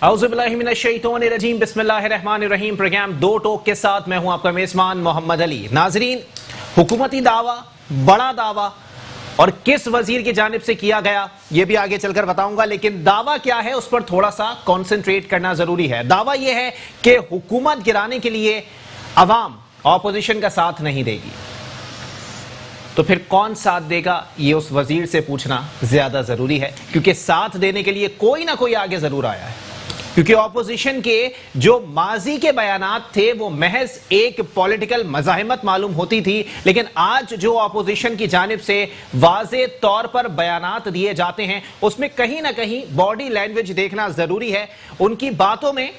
औज़ुबिल्लाहिमिनश्शैतानिर्रजीम बिस्मिल्लाहिर्रहमानिर्रहीम। प्रोग्राम दो टोक के साथ मैं हूं आपका मेज़बान मोहम्मद अली। नाजरीन, हुकूमती दावा, बड़ा दावा और किस वजीर की जानिब से किया गया यह भी आगे चलकर बताऊंगा, लेकिन दावा क्या है उस पर थोड़ा सा कॉन्सेंट्रेट करना जरूरी है। दावा यह है कि हुकूमत गिराने के लिए अवाम ऑपोजिशन का साथ नहीं देगी, तो फिर कौन साथ देगा ये उस वजीर से पूछना ज्यादा जरूरी है, क्योंकि साथ देने के लिए कोई ना कोई आगे जरूर आया है। क्योंकि ऑपोजिशन के जो माजी के बयानात थे वो महज एक पॉलिटिकल मज़ाहिमत मालूम होती थी, लेकिन आज जो ऑपोजिशन की जानिब से वाज़े तौर पर बयानात दिए जाते हैं उसमें कहीं ना कहीं बॉडी लैंग्वेज देखना जरूरी है। उनकी बातों में,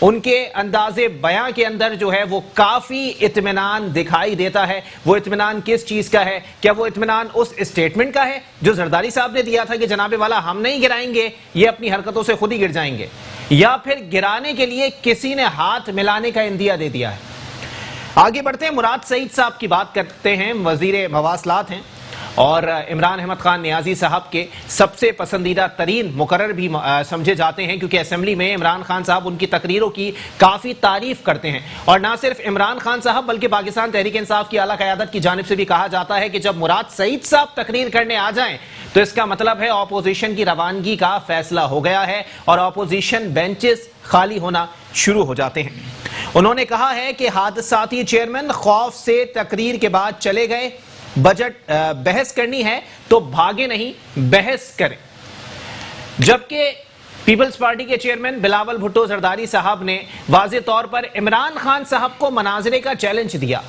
उनके अंदाजे बयां के अंदर जो है वो काफी इत्मीनान दिखाई देता है। वो इत्मीनान किस चीज का है? क्या वो इत्मीनान उस स्टेटमेंट का है जो जरदारी साहब ने दिया था कि जनाबे वाला हम नहीं गिराएंगे, ये अपनी हरकतों से खुद ही गिर जाएंगे, या फिर गिराने के लिए किसी ने हाथ मिलाने का इंदिया दे दिया है? आगे बढ़ते हैं, मुराद सईद साहब की बात करते हैं। वजीर मवासलात हैं और इमरान अहमद खान नियाजी साहब के सबसे पसंदीदा तरीन मुकर्रर भी समझे जाते हैं, क्योंकि असेंबली में इमरान खान साहब उनकी तकरीरों की काफ़ी तारीफ करते हैं। और ना सिर्फ इमरान खान साहब बल्कि पाकिस्तान तहरीक इंसाफ की आला क़यादत की जानिब से भी कहा जाता है कि जब मुराद सईद साहब तकरीर करने आ जाएं तो इसका मतलब है ऑपोजिशन की रवानगी का फैसला हो गया है और ऑपोजिशन बेंचेस खाली होना शुरू हो जाते हैं। उन्होंने कहा है कि हादसाती चेयरमैन खौफ से तकरीर के बाद चले गए, बजट बहस करनी है तो भागे नहीं, बहस करें। जबकि पीपल्स पार्टी के चेयरमैन बिलावल भुट्टो जरदारी साहब ने वाज़े तौर पर इमरान खान साहब को मनाजरे का चैलेंज दिया।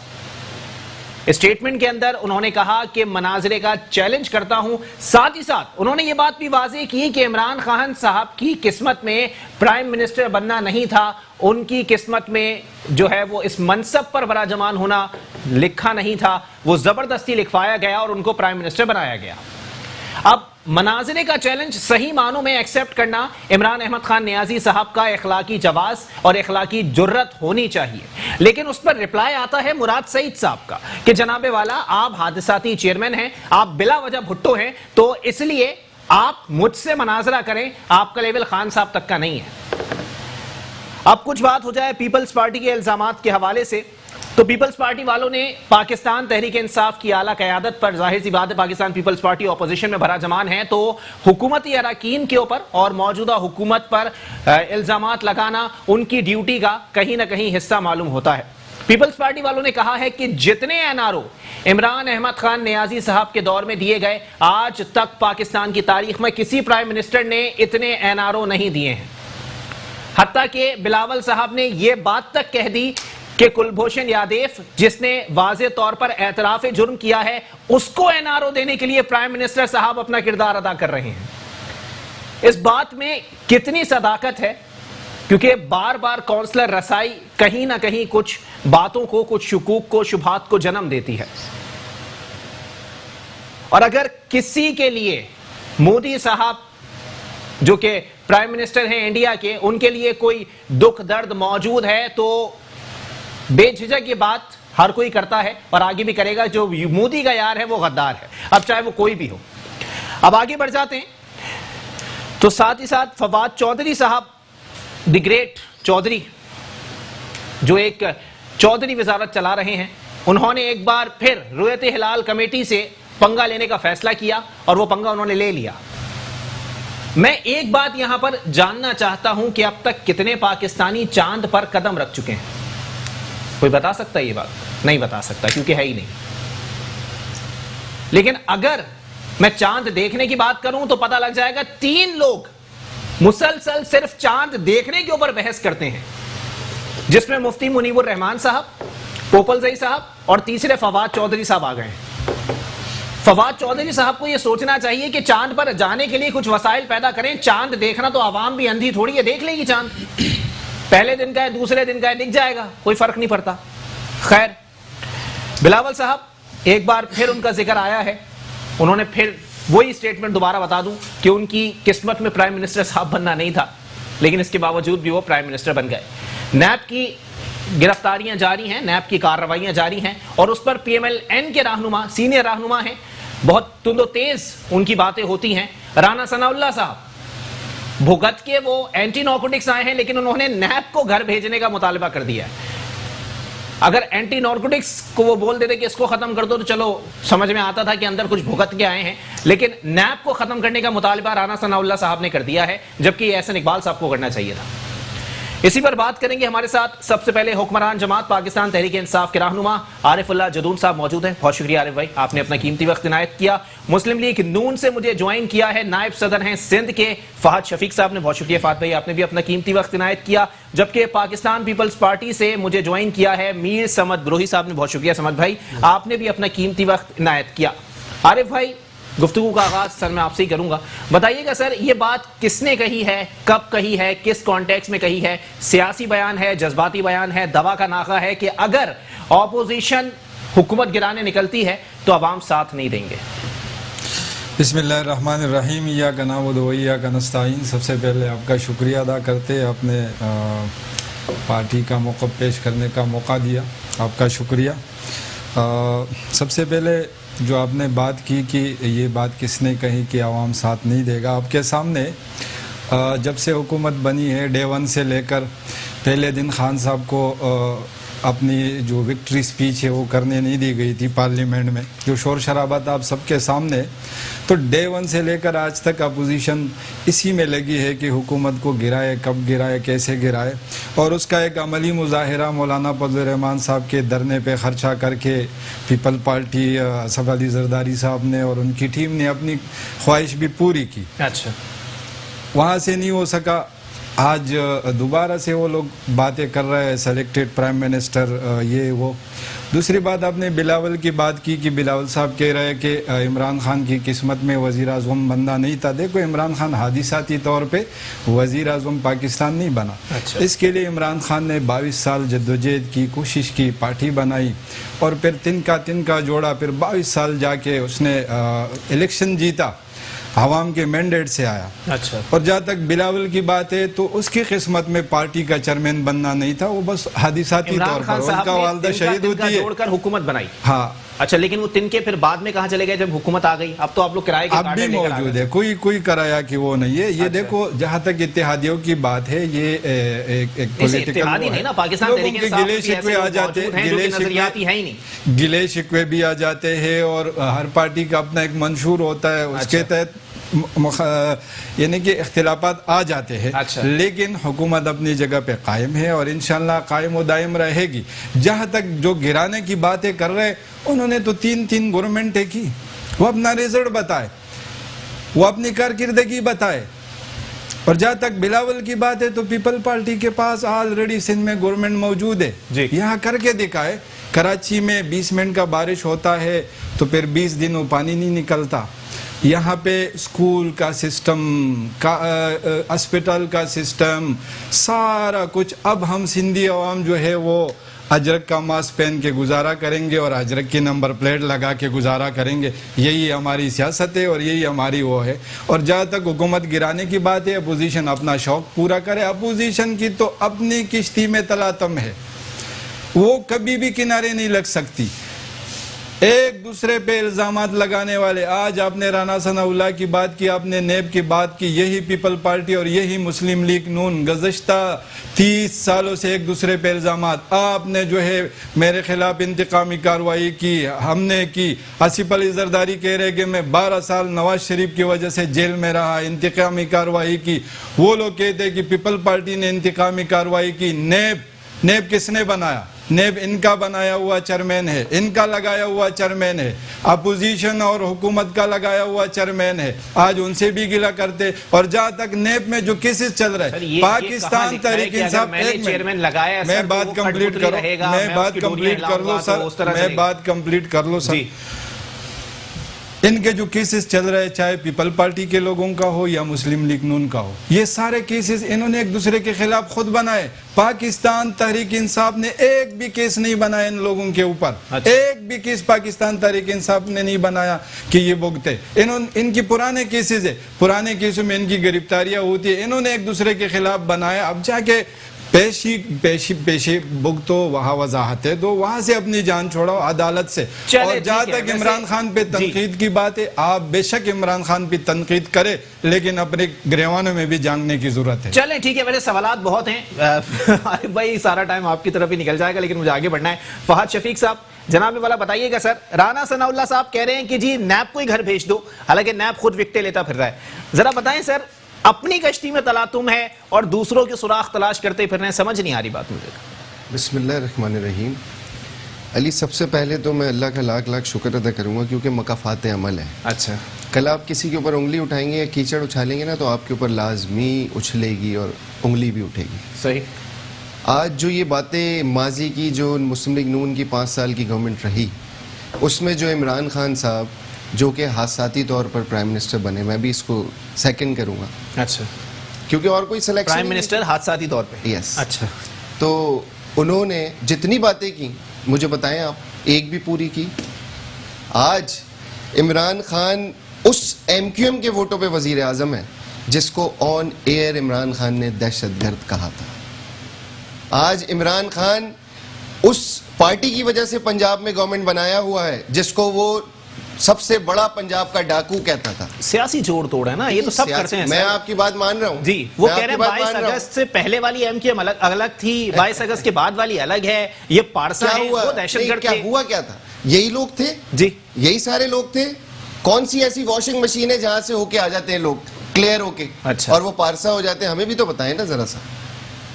स्टेटमेंट के अंदर उन्होंने कहा कि मनाजरे का चैलेंज करता हूं। साथ ही साथ उन्होंने ये बात भी वाज़ेह की कि इमरान खान साहब की किस्मत में प्राइम मिनिस्टर बनना नहीं था, उनकी किस्मत में जो है वो इस मनसब पर बराजमान होना लिखा नहीं था, वो जबरदस्ती लिखवाया गया और उनको प्राइम मिनिस्टर बनाया गया। अब मनाजरे का चैलेंज सही मानों में एक्सेप्ट करना इमरान अहमद खान नियाजी साहब का इखलाकी जवाज और इखलाकी जुर्रत होनी चाहिए, लेकिन उस पर रिप्लाई आता है मुराद सईद साहब का कि जनाबे वाला आप हादसाती चेयरमैन हैं, आप बिला वजह भुट्टो हैं, तो इसलिए आप मुझसे मनाजरा करें, आपका लेवल खान साहब तक का नहीं है। अब कुछ बात हो जाए पीपल्स पार्टी के इल्जामात के हवाले से, तो पीपल्स पार्टी वालों ने पाकिस्तान तहरीक इंसाफ की आला क़यादत पर, जाहिर सी बात है पाकिस्तान पीपल्स पार्टी ऑपोजिशन में भरा जमान है, तो हुकूमती अरकान के ऊपर और मौजूदा हुकूमत पर इल्जामात लगाना उनकी ड्यूटी का कहीं ना कहीं हिस्सा मालूम होता है। पीपल्स पार्टी वालों ने कहा है कि जितने एनआरओ इमरान अहमद खान नियाजी साहब के दौर में दिए गए, आज तक पाकिस्तान की तारीख में किसी प्राइम मिनिस्टर ने इतने एनआरओ नहीं दिए हैं। हत्ता कि बिलावल साहब ने यह बात तक कह दी कि कुलभूषण यादव, जिसने वाज़े तौर पर एतराफ जुर्म किया है, उसको एनआरओ देने के लिए प्राइम मिनिस्टर साहब अपना किरदार अदा कर रहे हैं। इस बात में कितनी सदाकत है, क्योंकि बार बार काउंसलर रसाई कहीं ना कहीं कुछ बातों को, कुछ शुकूक को, शुबहात को जन्म देती है। और अगर किसी के लिए मोदी साहब जो कि प्राइम मिनिस्टर हैं इंडिया के, उनके लिए कोई दुख दर्द मौजूद है तो बेझिझक ये बात हर कोई करता है और आगे भी करेगा। जो मोदी का यार है वो गद्दार है, अब चाहे वो कोई भी हो। अब आगे बढ़ जाते हैं, तो साथ ही साथ फवाद चौधरी साहब, द ग्रेट चौधरी, जो एक चौधरी वजारत चला रहे हैं, उन्होंने एक बार फिर रुयत हिलाल कमेटी से पंगा लेने का फैसला किया और वो पंगा उन्होंने ले लिया। मैं एक बात यहां पर जानना चाहता हूं कि अब तक कितने पाकिस्तानी चांद पर कदम रख चुके हैं? कोई बता सकता है ये बात? नहीं बता सकता, क्योंकि है ही नहीं। लेकिन अगर मैं चांद देखने की बात करूं तो पता लग जाएगा 3 लोग मुसलसल सिर्फ चांद देखने के ऊपर बहस करते हैं, जिसमें मुफ्ती मुनीबुर रहमान साहब, पोपलजई साहब और तीसरे फवाद चौधरी साहब आ गए हैं। फवाद चौधरी साहब को यह सोचना चाहिए कि चांद पर जाने के लिए कुछ वसाइल पैदा करें। चांद देखना तो आवाम भी अंधी थोड़ी है, देख लेगी चांद, पहले दिन का है, दूसरे दिन का है, दिख जाएगा, कोई फर्क नहीं पड़ता। खैर, बिलावल साहब, एक बार फिर उनका जिक्र आया है, उन्होंने फिर वही स्टेटमेंट दोबारा बता दूं कि उनकी किस्मत में प्राइम मिनिस्टर साहब बनना नहीं था, लेकिन इसके बावजूद भी वो प्राइम मिनिस्टर बन गए। नैब की गिरफ्तारियां जारी हैं, नैब की कार्रवाइयां जारी हैं और उस पर PMLN के रहनुमा, सीनियर रहनुमा हैं, बहुत तुंदो तेज उनकी बातें होती हैं। राना सनाउल्लाह साहब, भुगत के वो एंटी नार्कोटिक्स आए हैं, लेकिन उन्होंने नैब को घर भेजने का मुतालबा कर दिया है। अगर एंटी नार्कोटिक्स को वो बोल देते कि इसको खत्म कर दो तो चलो समझ में आता था कि अंदर कुछ भुगत के आए हैं, लेकिन नैब को खत्म करने का मुतालबा राना सनाउल्लाह साहब ने कर दिया है, जबकि एहसन इकबाल साहब को करना चाहिए था। इसी पर बात करेंगे। हमारे साथ सबसे पहले हुक्मरान जमात पाकिस्तान तहरीक इंसाफ के रहनुमा आरिफुल्लाह जदून साहब मौजूद हैं। बहुत शुक्रिया आरिफ भाई, आपने अपना कीमती वक्त इनायत किया। मुस्लिम लीग नून से मुझे ज्वाइन किया है नायब सदर हैं सिंध के फहद शफीक साहब ने, बहुत शुक्रिया फहद भाई, आपने भी अपना कीमती वक्त इनायत किया। जबकि पाकिस्तान पीपल्स पार्टी से मुझे ज्वाइन किया है मीर समद ब्रोही साहब ने, बहुत शुक्रिया समद भाई, आपने भी अपना कीमती वक्त इनायत किया। आरिफ भाई, गुफ्तगू का आगाज सर मैं आपसे ही करूंगा। बताइएगा सर, ये बात किसने कही है, कब कही है, किस कॉन्टेक्स्ट में कही है? सियासी बयान है, जज्बाती बयान है, दवा का नाका है कि अगर ऑपोजिशन हुकूमत गिराने निकलती है तो अवाम साथ नहीं देंगे? बिस्मिल्लाहिर्रहमानिर्रहीम, इय्याका नअबुदु व इय्याका नस्तईन। सबसे पहले आपका शुक्रिया अदा करते, आपने पार्टी का मौक़िफ़ पेश करने का मौका दिया, आपका शुक्रिया। सबसे पहले जो आपने बात की कि ये बात किसने कही कि आवाम साथ नहीं देगा, आपके सामने जब से हुकूमत बनी है डे वन से लेकर पहले दिन खान साहब को अपनी जो विक्ट्री स्पीच है वो करने नहीं दी गई थी पार्लियामेंट में, जो शोर शराबा था आप सबके सामने। तो डे वन से लेकर आज तक अपोजिशन इसी में लगी है कि हुकूमत को गिराए, कब गिराए, कैसे गिराए, और उसका एक अमली मुजाहिरा मौलाना फजल रहमान साहब के धरने पे खर्चा करके पीपल पार्टी असफ अली जरदारी साहब ने और उनकी टीम ने अपनी ख्वाहिश भी पूरी की। अच्छा, वहाँ से नहीं हो सका, आज दोबारा से वो लोग बातें कर रहे हैं, सेलेक्टेड प्राइम मिनिस्टर ये वो। दूसरी बात, आपने बिलावल की बात की कि बिलावल साहब कह रहे हैं कि इमरान खान की किस्मत में वज़ीर आज़म बनना नहीं था। देखो, इमरान खान हादिसाती तौर पे वज़ीर आज़म पाकिस्तान नहीं बना। अच्छा। इसके लिए इमरान खान ने 22 साल जद्दोजहद की, कोशिश की, पार्टी बनाई और फिर तिनका जोड़ा, फिर 22 साल जाके उसने इलेक्शन जीता, आवाम के मैंडेट से आया। अच्छा। और जहाँ तक बिलावल की बात है तो उसकी किस्मत में पार्टी का चेयरमैन बनना नहीं था, वो बस हादिसाती तौर पर उनका वालदा शहीद होती है, जोड़कर हुकूमत बनाई। हाँ। अच्छा, लेकिन वो तिनके फिर बाद में कहाँ चले गए जब हुकूमत आ गई? अब तो आप लोग किराए के अब भी मौजूद है, कोई कराया कि वो नहीं है। ये अच्छा। देखो, जहाँ तक इत्तेहादियों की बात है, ये एक पॉलिटिकल नहीं ना, पाकिस्तान गिले शिकवे आ जाते हैं, गिले शिकवे भी आ जाते हैं और हर पार्टी का अपना एक मंशूर होता है, उसके तहत यानी कि इख्तिलाफात आ जाते हैं। अच्छा। लेकिन हुकूमत अपनी जगह पे कायम है और इंशाल्लाह कायम व दायम रहेगी। जहाँ तक जो गिराने की बातें कर रहे, उन्होंने तो तीन गवर्नमेंटें की, वो अपना रिजल्ट बताए, वो अपनी कारकिर्दगी बताए। और जहाँ तक बिलावल की बात है तो पीपल पार्टी के पास ऑलरेडी सिंध में गवर्नमेंट मौजूद है, यहाँ करके दिखाए। कराची में 20 मिनट का बारिश होता है तो फिर 20 दिन वो पानी नहीं निकलता। यहाँ पे स्कूल का सिस्टम, हॉस्पिटल का सिस्टम, सारा कुछ। अब हम सिंधी अवाम जो है वो अजरक का मास्क पहन के गुजारा करेंगे और अजरक की नंबर प्लेट लगा के गुजारा करेंगे। यही हमारी सियासत है और यही हमारी वो है। और जहाँ तक हुकूमत गिराने की बात है, अपोजिशन अपना शौक पूरा करे। अपोजिशन की तो अपनी किश्ती में तलातम है, वो कभी भी किनारे नहीं लग सकती। एक दूसरे पे इल्जामात लगाने वाले, आज आपने राना सनाउल्लाह की बात की, आपने नेब की बात की, यही पीपल पार्टी और यही मुस्लिम लीग नून गुज़श्ता 30 सालों से एक दूसरे पे इल्जामात। आपने जो है मेरे खिलाफ इंतकामी कार्रवाई की, हमने की। आसिफ अली जरदारी कह रहे कि मैं 12 साल नवाज शरीफ की वजह से जेल में रहा, इंतकामी कार्रवाई की। वो लोग कहते कि पीपल पार्टी ने इंतकामी कार्रवाई की। नेब किसने बनाया? नेब इनका बनाया हुआ चेयरमैन है, इनका लगाया हुआ चेयरमैन है, अपोजिशन और हुकूमत का लगाया हुआ चेयरमैन है। आज उनसे भी गिला करते। और जहाँ तक नेब में जो केसेस चल रहे हैं, पाकिस्तान तहरीक इंसाफ, मैं बात कंप्लीट कर लो सर, मैं बात कंप्लीट कर लो सर। इनके जो केसेस चल रहे हैं, चाहे पीपल पार्टी के लोगों का हो या मुस्लिम लीग नून का हो, ये सारे केसेस इन्होंने एक दूसरे के खिलाफ खुद बनाए। पाकिस्तान तहरीक इंसाफ ने एक भी केस नहीं बनाया इन लोगों के ऊपर। अच्छा। एक भी केस पाकिस्तान तहरीक इंसाफ ने नहीं बनाया कि ये भुगते। इनकी पुराने केसेस है, पुराने केसों में इनकी गिरफ्तारियां होती है, इन्होंने एक दूसरे के खिलाफ बनाया। अब जाके पेशी बुक तो वहाँ वजाहत है, तो वहां से अपनी जान छोड़ाओ अदालत से। और जहाँ तक इमरान खान पे तनकीद की बात है, आप बेशक इमरान खान पे तनकीद करे, लेकिन अपने गिरवानों में भी जानने की जरूरत है। चले ठीक है, मेरे सवालात बहुत हैं आरिफ भाई, सारा टाइम आपकी तरफ ही निकल जाएगा, लेकिन मुझे आगे बढ़ना है। फहद शफीक साहब, जनाब वाला बताइएगा सर, राना सनाउल्लाह साहब कह रहे हैं कि जी नैब को ही घर भेज दो, हालांकि नैब खुद विकटे लेता फिर रहा है। जरा बताएं सर, अपनी कश्ती में तलातुम है और दूसरों के सुराख तलाश करते फिर रहे हैं, समझ नहीं आ रही बात मुझे। बिस्मिल्लाहिर्रहमानिर्रहीम। अली, सबसे पहले तो मैं अल्लाह का लाख लाख शुक्र अदा करूंगा क्योंकि मकाफात अमल है। अच्छा, कल आप किसी के ऊपर उंगली उठाएंगे या कीचड़ उछालेंगे ना, तो आपके ऊपर लाजमी उछलेगी और उंगली भी उठेगी। सही। आज जो ये बातें माजी की, जो मुस्लिम लीग नून की 5 साल की गवर्नमेंट रही, उसमें जो इमरान खान साहब जो कि हादसाती तौर पर प्राइम मिनिस्टर बने, मैं भी इसको सेकंड करूंगा। अच्छा, क्योंकि और कोई सिलेक्शन प्राइम मिनिस्टर हादसाती तौर पे। यस। अच्छा, तो उन्होंने जितनी बातें की, मुझे बताएं आप, एक भी पूरी की? आज इमरान खान उस MQM के वोटों पे वजीर आजम है जिसको ऑन एयर इमरान खान ने दहशतगर्द कहा था। आज इमरान खान उस पार्टी की वजह से पंजाब में गवर्नमेंट बनाया हुआ है जिसको वो सबसे बड़ा पंजाब का डाकू कहता था। सियासी जोड़ तोड़ है ना, ये तो सब करते हैं। मैं आपकी बात मान रहा हूँ जी, वो कह रहे हैं 22 अगस्त से पहले वाली MQM अलग थी, 22 अगस्त के बाद वाली अलग है, ये पारसा है, वो दहशतगर्द थे। हुआ क्या था? यही लोग थे जी, यही सारे लोग थे। कौन सी ऐसी वॉशिंग मशीन है जहां से होके आ जाते हैं लोग क्लियर होके, अच्छा, और वो पारसा हो जाते हैं? हमें भी तो बताएं ना जरा सा,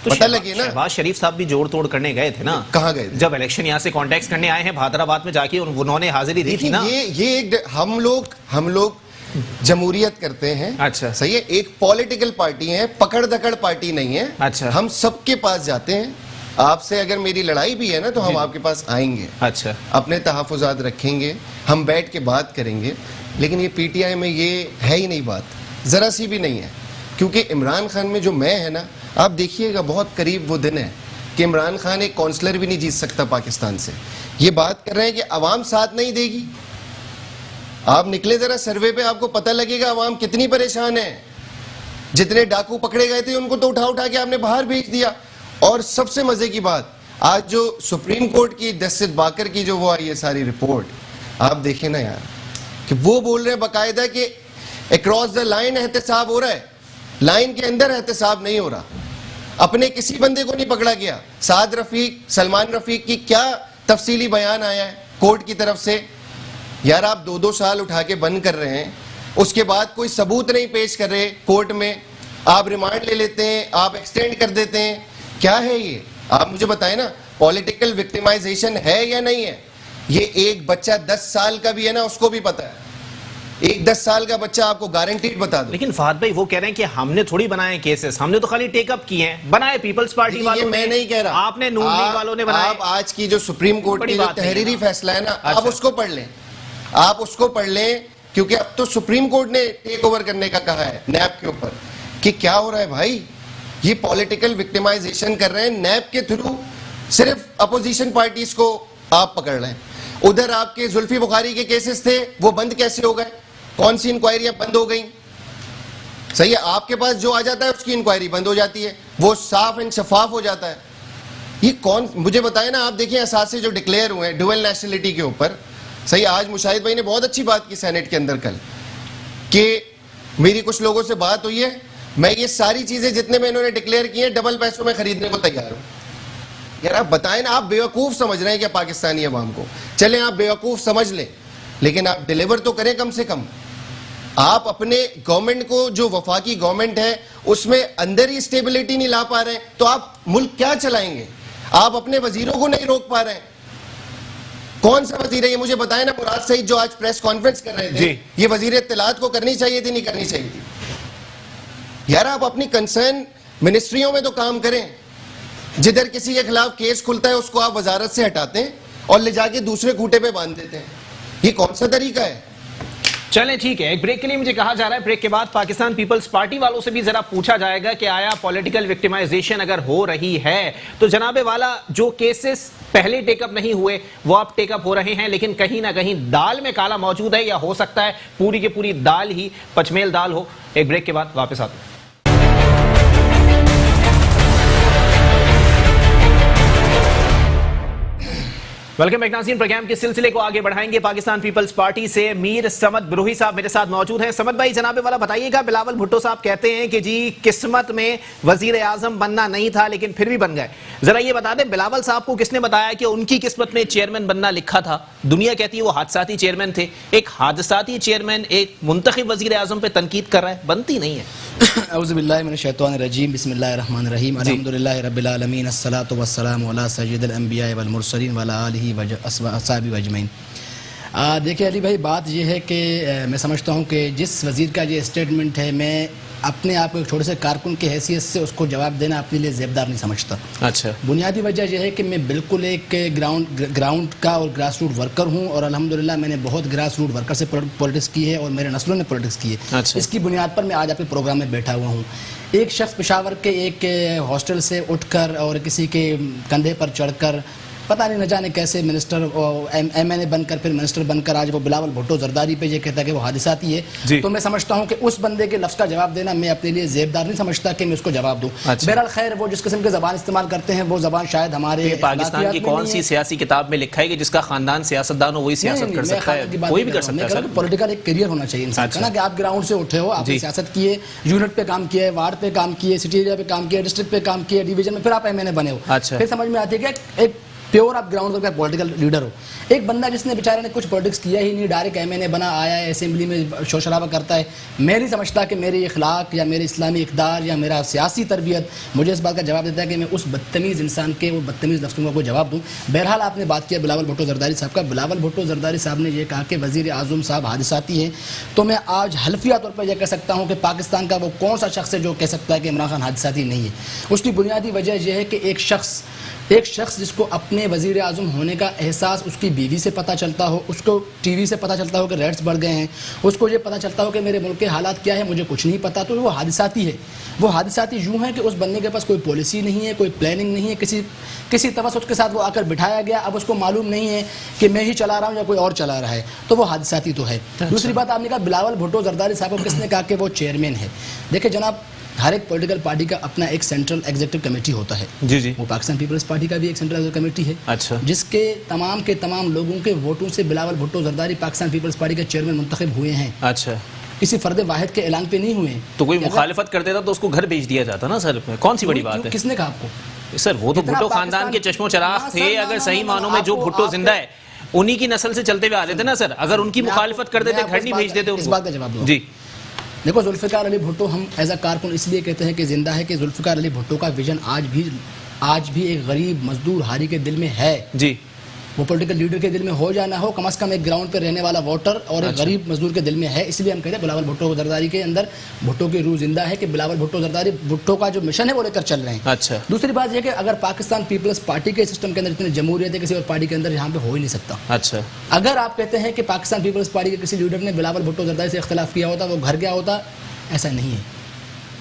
तो पता लगे ना। शहबाज शरीफ साहब भी जोड़ तोड़ करने गए थे ना। कहाँ गए थे? जब इलेक्शन यहाँ से कॉन्टेक्ट करने आए हैं, हैदराबाद में जाके उन्होंने हाजिरी दी थी ना। ये एक हम लोग जमहूरियत करते हैं। अच्छा, सही है, एक पॉलिटिकल पार्टी है, पकड़ दकड़ पार्टी नहीं है। अच्छा, हम सबके पास जाते हैं। आपसे अगर मेरी लड़ाई भी है ना, तो हम आपके पास आएंगे। अच्छा, अपने तहफ़्फ़ुज़ात रखेंगे, हम बैठ के बात करेंगे। लेकिन ये PTI में ये है ही नहीं, बात जरा सी भी नहीं है। क्योंकि इमरान खान में जो मैं है ना, आप देखिएगा बहुत करीब वो दिन है कि इमरान खान एक काउंसलर भी नहीं जीत सकता पाकिस्तान से। ये बात कर रहे हैं कि अवाम साथ नहीं देगी। आप निकले जरा सर्वे पे, आपको पता लगेगा अवाम कितनी परेशान है। जितने डाकू पकड़े गए थे उनको तो उठा उठा के आपने बाहर भेज दिया। और सबसे मजे की बात, आज जो सुप्रीम कोर्ट की जस्टिस बाकर की जो वो आई है सारी रिपोर्ट, आप देखें ना यार, कि वो बोल रहे हैं बाकायदा कि अक्रॉस द लाइन एहतसाब हो रहा है, लाइन के अंदर एहतसाब नहीं हो रहा। अपने किसी बंदे को नहीं पकड़ा गया। साद रफीक, सलमान रफीक की क्या तफसीली बयान आया है कोर्ट की तरफ से? यार आप 2-2 साल उठा के बंद कर रहे हैं, उसके बाद कोई सबूत नहीं पेश कर रहे कोर्ट में, आप रिमांड ले लेते हैं, आप एक्सटेंड कर देते हैं। क्या है ये? आप मुझे बताएं ना, पॉलिटिकल विक्टिमाइजेशन है या नहीं है? ये एक बच्चा 10 साल का भी है ना, उसको भी पता है। एक 10 साल का बच्चा आपको गारंटीड बता दो। लेकिन फहद भाई वो कह रहे हैं कि हमने थोड़ी बनाए केसेस, हमने तो खाली टेकअप किए हैं। बनाए पीपल्स पार्टी वालों ने, मैं नहीं कह रहा, आपने नून लीग वालों ने बनाए। आप आज की जो सुप्रीम कोर्ट की जो तहरीरी फैसला है ना, आप उसको पढ़ लें, आप उसको पढ़ लें। क्योंकि अब तो सुप्रीम कोर्ट ने टेक ओवर करने का कहा है नैब के ऊपर। कि क्या हो रहा है भाई, ये पॉलिटिकल विक्टिमाइजेशन कर रहे हैं नैब के थ्रू। सिर्फ अपोजिशन पार्टीज को आप पकड़ रहे हैं। उधर आपके जुल्फी बुखारी के केसेस थे, वो बंद कैसे हो गए? कौन सी इंक्वायरियां बंद हो गई? सही है, आपके पास जो आ जाता है उसकी इंक्वायरी बंद हो जाती है, वो साफ एंड शफाफ हो जाता है। ये कौन, मुझे बताए ना। आप देखिए असासे जो डिक्लेयर हुए हैं ड्यूअल नेशनलिटी के ऊपर। सही, आज मुशाहिद भाई ने बहुत अच्छी बात की सेनेट के अंदर कल, कि मेरी कुछ लोगों से बात हुई है, मैं ये सारी चीजें जितने में इन्होंने डिक्लेयर की हैं डबल पैसों में खरीदने को तैयार हूं। यार आप बताएं ना, आप बेवकूफ समझ रहे हैं क्या पाकिस्तानी अवाम को? चले आप बेवकूफ समझ लें, लेकिन आप डिलीवर तो करें कम से कम। आप अपने गवर्नमेंट को, जो वफाकी गवर्नमेंट है, उसमें अंदर ही स्टेबिलिटी नहीं ला पा रहे हैं, तो आप मुल्क क्या चलाएंगे? आप अपने वजीरों को नहीं रोक पा रहे हैं। कौन सा वजीर है ये मुझे बताएं ना। मुराद सईद जो आज प्रेस कॉन्फ्रेंस कर रहे थे, ये वजीर इत्तलात को करनी चाहिए थी, नहीं करनी चाहिए थी? यार आप अपनी कंसर्न मिनिस्ट्रियों में तो काम करें। जिधर किसी के खिलाफ केस खुलता है उसको आप वजारत से हटाते हैं और ले जाके दूसरे खूंटे पे बांध देते हैं। ये कौन सा तरीका है? चलें ठीक है, एक ब्रेक के लिए मुझे कहा जा रहा है। ब्रेक के बाद पाकिस्तान पीपल्स पार्टी वालों से भी जरा पूछा जाएगा कि आया पॉलिटिकल विक्टिमाइजेशन अगर हो रही है तो जनाबे वाला जो केसेस पहले टेकअप नहीं हुए वो अब टेकअप हो रहे हैं, लेकिन कहीं ना कहीं दाल में काला मौजूद है, या हो सकता है पूरी की पूरी दाल ही पचमेल दाल हो। एक ब्रेक के बाद वापस आते हैं। वेलकम बैक नाज़रीन, प्रोग्राम के सिलसिले को आगे बढ़ाएंगे। पाकिस्तान पीपल्स पार्टी से मीर समद बरूही साहब मेरे साथ मौजूद हैं। समद भाई, जनाबे वाला बताइएगा, बिलावल भुट्टो साहब कहते हैं कि जी किस्मत में वजीर आजम बनना नहीं था लेकिन फिर भी बन गए। जरा ये बता दें, बिलावल साहब को किसने बताया कि उनकी किस्मत में चेयरमैन बनना लिखा था? दुनिया कहती है वो हादसाती चेयरमैन थे। एक हादसाती चेयरमैन एक मुंतखब वजीर आजम पे तनकीद कर रहा है, बनती नहीं है। औज़ु बिल्लाहि मिनश शैतानिर रजीम, बिस्मिल्लाहिर रहमानिर रहीम, अल्हम्दुलिल्लाहि रब्बिल आलमीन, अस्सलातु वस्सलामु अला सय्यिदिल अंबिया वल मुरसलीन व अला आलिहि व अस्हाबिहि अजमईन। देखिए अली भाई, बात यह है कि मैं समझता हूँ कि जिस वज़ीर का ये स्टेटमेंट है, मैं अपने आप को एक छोटे से कारकुन की हैसियत से उसको जवाब देना अपने लिए ज़ेबदार नहीं समझता। अच्छा, बुनियादी वजह यह है कि मैं बिल्कुल एक ग्राउंड का और ग्रास रूट वर्कर हूँ और अल्हम्दुलिल्लाह मैंने बहुत ग्रास रूट वर्कर से पॉलिटिक्स की है और मेरे नस्लों ने पॉलिटिक्स की है। अच्छा। इसकी बुनियाद पर मैं आज आपके प्रोग्राम में बैठा हुआ हूँ। एक शख्स पेशावर के एक हॉस्टल से उठकर और किसी के कंधे पर चढ़कर पता नहीं न जाने कैसे मिनिस्टर MNA बनकर फिर मिनिस्टर बनकर आज वो बिलावल भुट्टो जरदारी पे ये कहता है कि वो हादिसाती है। तो मैं समझता हूँ कि उस बंदे के लफ्ज़ का जवाब देना मैं अपने लिए ज़ेबदार नहीं समझता कि मैं उसको जवाब दूँ। अच्छा। बहरहाल खैर, वो जिस किस्म की ज़बान इस्तेमाल करते हैं वो ज़बान शायद हमारे पाकिस्तान की कौन सी सियासी किताब में लिखा है कि जिसका खानदान सियासतदान हो वही सियासत कर सकता है? कोई भी कर सकता है। पॉलिटिकल एक करियर होना चाहिए इंसान का ना, कि आप ग्राउंड से उठे हो, आपने सियासत की है, यूनिट पे काम किया है, वार्ड पे काम किए, सिटी एरिया पे काम किया, डिस्ट्रिक्ट पे काम किया, डिवीजन में, फिर आप MNA बने हो। फिर समझ में आती है कि एक प्योर आप ग्राउंड पर पॉलिटिकल लीडर हो। एक बंदा जिसने बेचारे ने कुछ पॉलिटिक्स किया ही नहीं, डायरेक्ट MNA बना, आया है, असेंबली में शोर शराबा करता है। मैं नहीं समझता कि मेरे अखलाक या मेरे इस्लामी इक़दार या मेरा सियासी तरबियत मुझे इस बात का जवाब देता है कि मैं उस बदतमीज़ इंसान के वो बदतमीज़ लफ्ज़ों का कोई जवाब दूँ। बहरहाल आपने बात किया बिलावल भुट्टो जरदारी साहब का। बिलावल भुट्टो जरदारी साहब ने यह कहा कि वज़ीर आज़म साहब हादिसाती हैं, तो मैं आज हल्फिया तौर पर यह कह सकता हूँ कि पाकिस्तान का वो कौन सा शख्स है जो कह सकता है कि इमरान खान हादिसाती नहीं है। उसकी बुनियादी वजह यह है कि एक शख्स जिसको अपने वज़ीर आज़म होने का एहसास उसकी बीवी से पता चलता हो, उसको TV से पता चलता हो कि रेट्स बढ़ गए हैं, उसको ये पता चलता हो कि मेरे मुल्क के हालात क्या है, मुझे कुछ नहीं पता, तो वो हादिसाती है। वो हादिसाती यूँ है कि उस बंदे के पास कोई पॉलिसी नहीं है, कोई प्लानिंग नहीं है, किसी तवस्सुत के साथ वो आकर बिठाया गया, अब उसको मालूम नहीं है कि मैं ही चला रहा हूँ या कोई और चला रहा है, तो वो हादिसाती तो है। दूसरी बात, आपने कहा बिलावल भुट्टो जरदारी साहब को किसने कहा कि वो चेयरमैन है। देखिए जनाब, हर एक पॉलिटिकल पार्टी का अपना एक सेंट्रल एग्जीक्यूटिव कमेटी होता है। जी। वो पाकिस्तान पीपल्स पार्टी का भी एक सेंट्रल एग्जीक्यूटिव कमेटी है। अच्छा। जिसके तमाम लोगों के वोटों से बिलावल भुट्टो जरदारी पाकिस्तान पीपल्स पार्टी के चेयरमैन मुंतखब हुए हैं। अच्छा। किसी फर्द वाहिद के ऐलान पे नहीं हुए। तो कोई मुखालिफत कर देता तो उसको घर भेज दिया जाता ना सर, कौन सी बड़ी बात है? किसने कहा आपको? सर वो तो भुट्टो खानदान के चश्मो चराग थे। अगर सही मानों में जो भुट्टो जिंदा है उन्हीं की नस्ल से चलते हुए आ रहे थे ना सर। अगर उनकी मुखालिफत कर देते, घर नहीं भेज देते। इस बात का जवाब दो जी। देखो, जुल्फ़िकार अली भुट्टो हम एज अ कारकुन इसलिए कहते हैं कि जिंदा है कि जुल्फ़िकार अली भुट्टो का विजन आज भी एक गरीब मजदूर हारी के दिल में है। जी। वो पॉलिटिकल लीडर के दिल में हो या ना हो, कम से कम एक ग्राउंड पे रहने वाला वोटर और एक गरीब मजदूर के दिल में है। इसलिए हम कहते हैं बिलावल भुट्टो जरदारी के अंदर भुट्टो की रूह जिंदा है कि बिलावल भुट्टो जरदारी भुट्टो का जो मिशन है वो लेकर चल रहे हैं। अच्छा। दूसरी बात यह कि अगर पाकिस्तान पीपल्स पार्टी के सिस्टम के अंदर इतनी जमहूरियत है, किसी और पार्टी के अंदर यहाँ पे हो ही नहीं सकता। अच्छा। अगर आप कहते हैं कि पाकिस्तान पीपल्स पार्टी के किसी लीडर ने बिलावल भुट्टो जरदारी से इख्तिलाफ किया होता, वो घर गया होता, ऐसा नहीं है।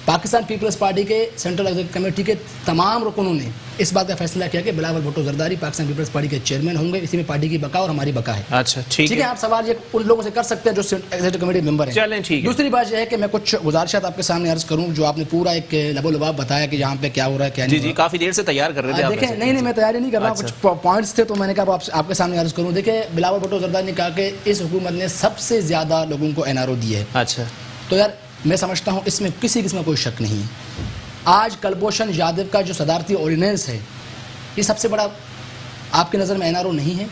पाकिस्तान पीपल्स पार्टी के सेंट्रल एग्जीक्यूटिव कमेटी के तमाम रुकनों ने इस बात का फैसला किया कि बिलावल भुट्टो जरदारी पाकिस्तान पीपल्स पार्टी के चेयरमैन होंगे। इसी में पार्टी की बका और हमारी बका है। अच्छा, ठीक है। आप सवाल ये उन लोगों से कर सकते हैं जो एग्जीक्यूटिव कमेटी मेंबर हैं। चलें, ठीक है। दूसरी बात यह है कि मैं कुछ गुजारिशात आपके सामने अर्ज करूं, जो आपने पूरा एक लबोलबाब बताया कि यहाँ पे क्या हो रहा है क्या नहीं। जी, काफी देर से तैयार कर रहे थे। देखिए, नहीं, मैं तैयारी नहीं कर रहा हूँ, कुछ पॉइंट्स थे तो मैंने कहा आपके सामने अर्ज करूँ। देखिए, बिलावल भुट्टो जरदारी ने कहा कि इस हुकूमत ने सबसे ज्यादा लोगों को NRO दी है। अच्छा। तो यार मैं समझता हूँ इसमें किसी किस्म का कोई शक नहीं है। आज कुलभूषण यादव का जो सदारती ऑर्डिनेंस है, ये सबसे बड़ा आपकी नज़र में NRO नहीं है?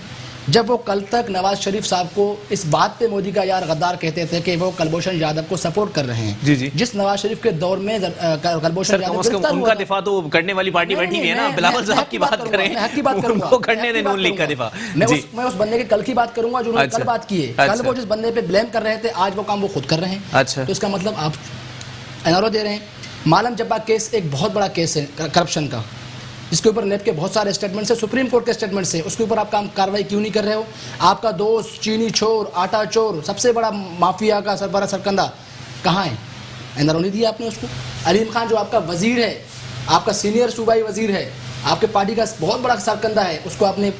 जब वो कल तक नवाज शरीफ साहब को इस बात पे मोदी का यार गद्दार कहते थे कि वो कुलभूषण यादव को सपोर्ट कर रहे हैं। जी जी। जिस नवाज शरीफ के दौर में कुलभूषण यादव उनका दिफा तो करने वाली पार्टी बैठी हुई है ना। बिलावल साहब की बात करें, हक की बात करूंगा, उनको करने दें नून लीग का दिफा। मैं उस बंदे के कल की बात करूंगा जो उन्होंने कल बात की है। कल वो जिस बंदे पे ब्लेम कर रहे थे, आज वो काम वो खुद कर रहे हैं। अच्छा। तो इसका मतलब आप NRO दे रहे हैं। मालम जब्बा केस एक बहुत बड़ा केस है करप्शन का, जिसके ऊपर नेप के बहुत सारे स्टेटमेंट्स है, सुप्रीम कोर्ट के स्टेटमेंट्स है। उसके ऊपर आप कार्रवाई क्यों नहीं कर रहे हो? आपका दोस्त चीनी चोर, आटा चोर, सबसे बड़ा माफिया का सरबराह सरकंदा कहाँ है? NRO नहीं दिया आपने उसको। अलीम खान जो आपका वजीर है, आपका सीनियर सूबाई वजीर है, आपके पार्टी का बहुत बड़ा सरकंदा है, उसको आपने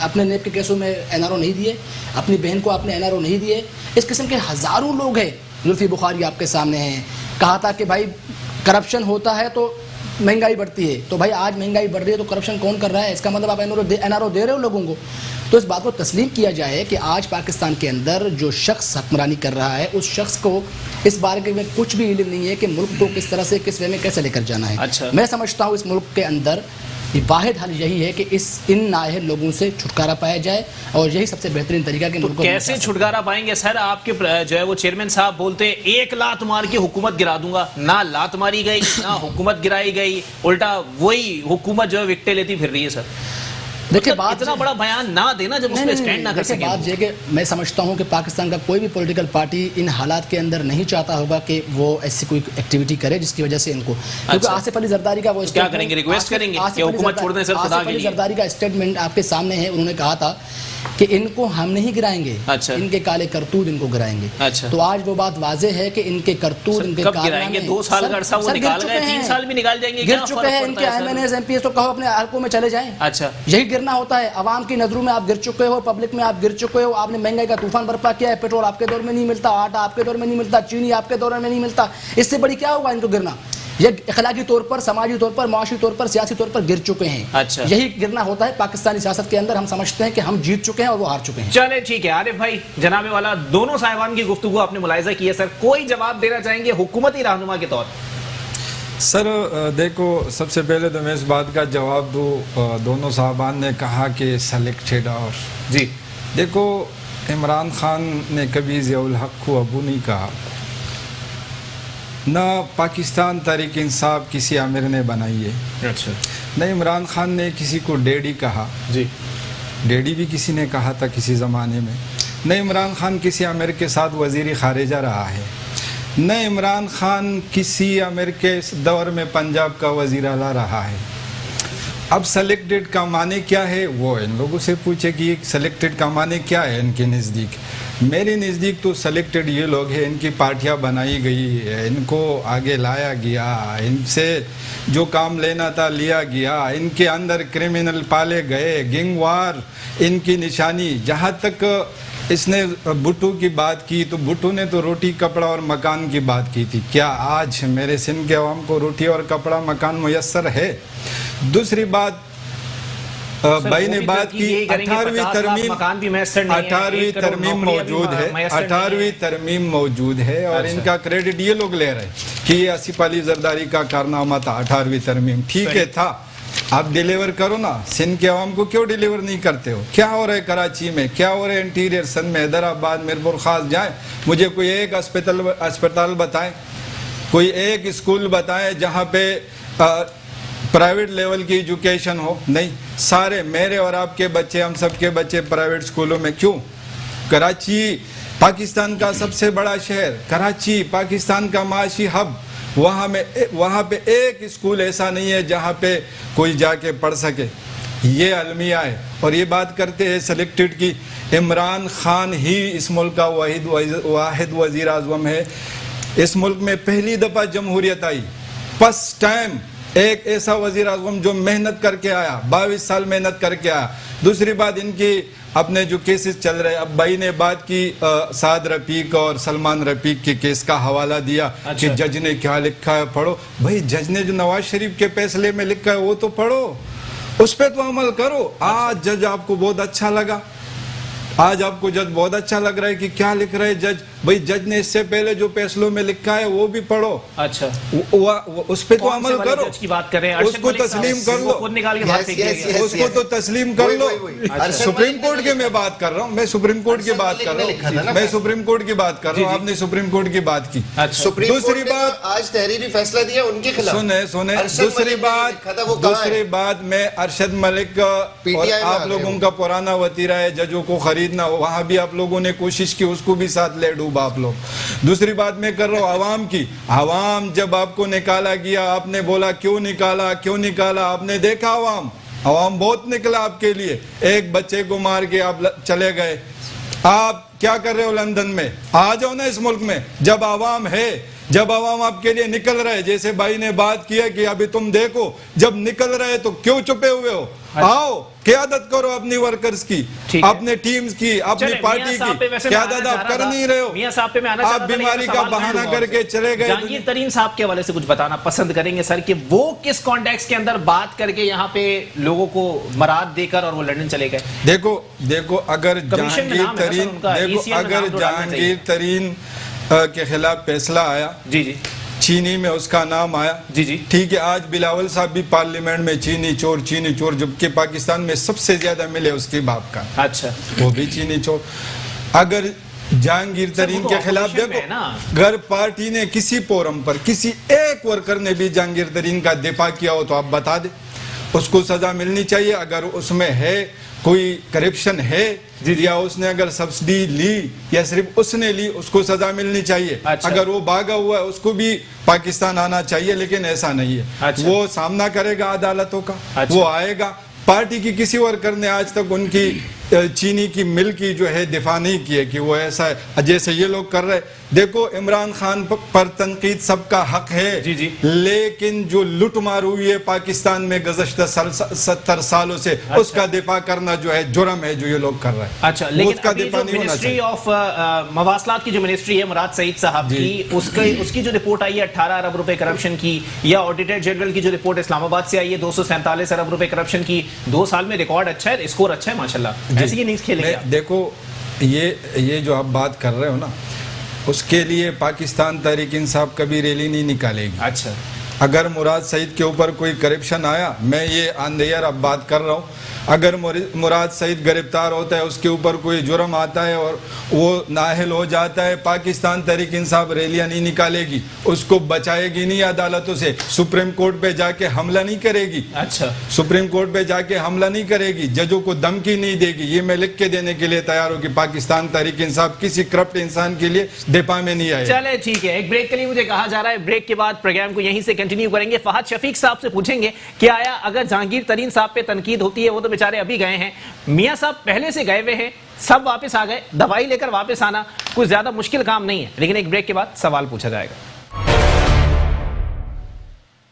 अपने नेप के केसों में NRO नहीं दिए। अपनी बहन को आपने NRO नहीं दिए। इस किस्म के हज़ारों लोग हैं। जुल्फी बुखारी आपके सामने हैं, कहा था कि भाई करप्शन होता है तो महंगाई बढ़ती है। तो भाई आज महंगाई बढ़ रही है तो करप्शन कौन कर रहा है? इसका मतलब आप एनआरओ दे रहे हो लोगों को। तो इस बात को तस्लीम किया जाए कि आज पाकिस्तान के अंदर जो शख्स हुक्मरानी कर रहा है उस शख्स को इस बारे में कुछ भी इल्म नहीं है कि मुल्क को किस तरह से, किस वे में कैसे लेकर जाना है। अच्छा। मैं समझता हूँ इस मुल्क के अंदर वाहिद हल यही है कि इन नाअहल लोगों से छुटकारा पाया जाए और यही सबसे बेहतरीन तरीका कि तो कैसे छुटकारा पाएंगे सर? आपके जो है वो चेयरमैन साहब बोलते हैं एक लात मार के हुकूमत गिरा दूंगा। ना लात मारी गई ना हुकूमत गिराई गई, उल्टा वही हुकूमत जो है विकटे लेती फिर रही है। सर देखिए मतलब बात इतना बड़ा बयान ना देना जब उसमें स्टैंड ना कर सके। बात ये कि मैं समझता हूं कि पाकिस्तान का कोई भी पॉलिटिकल पार्टी इन हालात के अंदर नहीं चाहता होगा कि वो ऐसी कोई एक्टिविटी करे जिसकी वजह से इनको, क्योंकि आसिफ अली जरदारी का वो क्या करेंगे, रिक्वेस्ट करेंगे कि हुकूमत छोड़ दें सर खुदा के लिए। जरदारी का स्टेटमेंट आपके सामने है, उन्होंने कहा था कि इनको हम नहीं गिराएंगे। अच्छा। इनके काले करतूत इनको गिराएंगे। अच्छा। तो आज वो बात वाजे है कि इनके करतूत, इनके गिराएंगे 2 साल का अरसा वो निकाल गए, 3 साल भी निकाल जाएंगे, गिर चुके हैं इनके एमएनएस एमपीएस। तो कहो अपने हलकों में चले जाएं। अच्छा, यही गिरना होता है। आवाम की नजरों में आप गिर चुके हो, पब्लिक में आप गिर चुके हो। आपने महंगाई का तूफान बर्पा किया है, पेट्रोल आपके दौर में नहीं मिलता, आटा आपके दौर में नहीं मिलता, चीनी आपके दौर में नहीं मिलता। इससे बड़ी क्या होगा इनको गिरना? ये अखलाकी तौर पर, समाजी तौर पर, माशी तौर पर, सियासी तौर पर गिर चुके हैं। अच्छा। यही गिरना होता है पाकिस्तानी सियासत के अंदर। हम समझते हैं कि हम जीत चुके हैं और वो हार चुके हैं। चले ठीक है। आरिफ भाई, जनाबे वाला, दोनों साहिबान की गुफ्तगू आपने मुलाहिजा की है सर, कोई जवाब देना चाहेंगे हुकूमती रहनुमा के तौर? सर देखो, सबसे पहले तो मैं इस बात का जवाब दूँ, दोनों साहबान ने कहा कि सेलेक्टेड, और जी देखो इमरान खान ने कभी ज़ियाउल हक को अबू नहीं कहा, न पाकिस्तान तहरीक इंसाफ किसी आमिर ने बनाई है। अच्छा। न इमरान खान ने किसी को डैडी कहा। जी, डैडी भी किसी ने कहा था किसी ज़माने में। न इमरान खान किसी आमिर के साथ वज़ीर ख़ारिजा रहा है, न इमरान खान किसी आमिर के दौर में पंजाब का वज़ीर आला रहा है। अब सेलेक्टेड का माने क्या है वो इन लोगों से पूछे कि सेलेक्टेड का माने क्या है इनके नज़दीक। मेरे नज़दीक तो सेलेक्टेड ये लोग हैं, इनकी पार्टियां बनाई गई है, इनको आगे लाया गया, इनसे जो काम लेना था लिया गया, इनके अंदर क्रिमिनल पाले गए, गैंगवार इनकी निशानी। जहाँ तक इसने भुट्टो की बात की तो भुट्टो ने तो रोटी कपड़ा और मकान की बात की थी। क्या आज मेरे सिंध के अवाम को रोटी और कपड़ा मकान मुयस्सर है? दूसरी बात, भाई ने बात की 18वीं तरमीम मौजूद है, 18वीं तरमीम मौजूद है, और इनका क्रेडिट ये लोग ले रहे हैं कि ये आसिफ अली जरदारी का कारनामा था 18वीं तरमीम। ठीक है, था, आप डिलीवर करो ना। सिंध के अवाम को क्यों डिलीवर नहीं करते हो? क्या हो रहा है कराची में, क्या हो रहा है इंटीरियर सिंध में, हैदराबाद, मीरपुर खास जाए, मुझे कोई एक अस्पताल बताएं, कोई एक स्कूल बताएं जहाँ पे प्राइवेट लेवल की एजुकेशन हो। नहीं, सारे मेरे और आपके बच्चे, हम सब के बच्चे प्राइवेट स्कूलों में। क्यों? कराची पाकिस्तान का सबसे बड़ा शहर, कराची पाकिस्तान का माशी हब, वहाँ पे एक स्कूल ऐसा नहीं है जहाँ पे कोई जाके पढ़ सके। ये अलमिया है। और ये बात करते हैं सेलेक्टेड की, इमरान खान ही इस मुल्क का वाहिद वज़ीर आज़म है। इस मुल्क में पहली दफ़ा जमहूरियत आई, फर्स्ट टाइम एक ऐसा वज़ीर आज़म जो मेहनत करके आया, 22 साल मेहनत करके आया। दूसरी बात, इनकी अपने जो केसेस चल रहे हैं, अब भाई ने बात की साद रफीक और सलमान रफीक के केस का हवाला दिया। अच्छा। कि जज ने क्या लिखा है पढ़ो। भाई जज ने जो नवाज शरीफ के फैसले में लिखा है वो तो पढ़ो, उस पर तो अमल करो। आज जज आपको बहुत अच्छा लगा, आज आपको जज बहुत अच्छा लग रहा है कि क्या लिख रहे हैं जज। भाई जज ने इससे पहले जो फैसलों में लिखा है वो भी पढ़ो। अच्छा, उस पे तो अमल करो। जज की बात कर रहे हैं, उसको तस्लीम कर लो, उसको तो तस्लीम कर लो। सुप्रीम कोर्ट की मैं बात कर रहा हूँ, मैं सुप्रीम कोर्ट की बात कर रहा हूँ, मैं सुप्रीम कोर्ट की बात कर रहा हूँ। आपने सुप्रीम कोर्ट की बात की। दूसरी बात, आज तहरीरी फैसला दिया उनके खिलाफ। सुने दूसरी बात, मैं अरशद मलिक और आप लोगों का पुराना वतीरा है जजों को खरीदना, वहां भी आप लोगों ने कोशिश की, उसको भी साथ ले डूब आप लोग। दूसरी बात मैं कर रहा हूँ आवाम की। आवाम जब आपको निकाला गया, आपने बोला क्यों निकाला, आपने देखा आवाम बहुत निकला आपके लिए। एक बच्चे को मार के आप चले गए। आप क्या कर रहे हो लंदन में? आ जाओ ना इस मुल्क में, जब आवाम है जब आवाम आपके लिए निकल रहे, जैसे भाई ने बात किया कि अभी तुम देखो जब निकल रहे तो क्यों चुपे हुए हो? आओ, क़यादत करो अपनी वर्कर्स की, अपने टीम्स की, अपनी पार्टी की। क़यादत आप कर नहीं रहे हो, मियां साहब पे मैं आना आप बीमारी का बहाना करके चले गए। जहांगीर तरीन साहब के हवाले से कुछ बताना पसंद करेंगे सर कि वो किस कॉन्टेक्स्ट के अंदर बात करके यहाँ पे लोगों को मराद देकर और वो लंदन चले गए? देखो अगर जहांगीर तरीन के खिलाफ फैसला आया, जी चीनी में उसका नाम आया, जी ठीक है। आज बिलावल साहब भी पार्लियामेंट में चीनी चोर जबकि पाकिस्तान में सबसे ज्यादा मिले उसके बाप का, अच्छा वो भी चीनी चोर। अगर जहांगीर तरीन के खिलाफ देखो, अगर पार्टी ने किसी फोरम पर किसी एक वर्कर ने भी जहांगीर तरीन का दिफा किया हो तो आप बता दे, उसको सजा मिलनी चाहिए। अगर उसमें है कोई करप्शन है, या उसने अगर सब्सिडी ली या सिर्फ उसने ली, उसको सजा मिलनी चाहिए। अच्छा। अगर वो भागा हुआ है उसको भी पाकिस्तान आना चाहिए, लेकिन ऐसा नहीं है। अच्छा। वो सामना करेगा अदालतों का। अच्छा। वो आएगा। पार्टी की किसी वर्कर ने आज तक उनकी चीनी की मिल की जो है दिफा नहीं किए कि वो ऐसा है जैसे ये लोग कर रहे। देखो इमरान खान पर तनकीद सबका हक है, जी। लेकिन जो लुट मार हुई है पाकिस्तान में गुज़श्ता 70 सालों से, अच्छा। उसका दिफा करना जो है जुर्म है जो ये लोग कर रहे हैं। अच्छा, लेकिन उसका दिफा नहीं होना चाहिए। मिनिस्ट्री ऑफ मवासलात की जो मिनिस्ट्री है मुराद सईद साहब की, उसकी जो रिपोर्ट आई है 18 अरब रुपए करप्शन की, या ऑडिटर जनरल की जो रिपोर्ट इस्लामाबाद से आई है 247 अरब रुपए करप्शन की, 2 साल में रिकॉर्ड अच्छा है, स्कोर अच्छा है माशाल्लाह। ऐसी इनिंग्स खेलेंगे। देखो ये जो आप बात कर रहे हो ना, उसके लिए पाकिस्तान तहरीक इंसाफ कभी रैली नहीं निकालेगी। अच्छा, अगर मुराद सईद के ऊपर कोई करप्शन आया, मैं ये ऑन द एयर अब बात कर रहा हूँ, अगर मुराद सईद गिरफ्तार होता है, उसके ऊपर कोई जुर्म आता है और वो नाअहल हो जाता है, पाकिस्तान तहरीक इंसाफ रैलियां नहीं निकालेगी, उसको बचाएगी नहीं अदालतों से, सुप्रीम कोर्ट पे जाके हमला नहीं करेगी। अच्छा, सुप्रीम कोर्ट पे जाके हमला नहीं करेगी, जजों को धमकी नहीं देगी। ये मैं लिख के देने के लिए तैयार हूँ कि पाकिस्तान तहरीक इंसाफ किसी करप्ट इंसान के लिए दिफा में नहीं आए। चले ठीक है, एक ब्रेक के लिए मुझे कहा जा रहा है, ब्रेक के बाद प्रोग्राम को यहीं से कंटिन्यू करेंगे। फहद शफीक साहब से पूछेंगे कि आया अगर जहांगीर तरीन साहब पे तनकीद होती है, वो तो बेचारे अभी गए हैं, मियां साहब पहले से गए हुए हैं, सब वापस आ गए, दवाई लेकर वापस आना कुछ ज्यादा मुश्किल काम नहीं है। लेकिन एक ब्रेक के बाद सवाल पूछा जाएगा।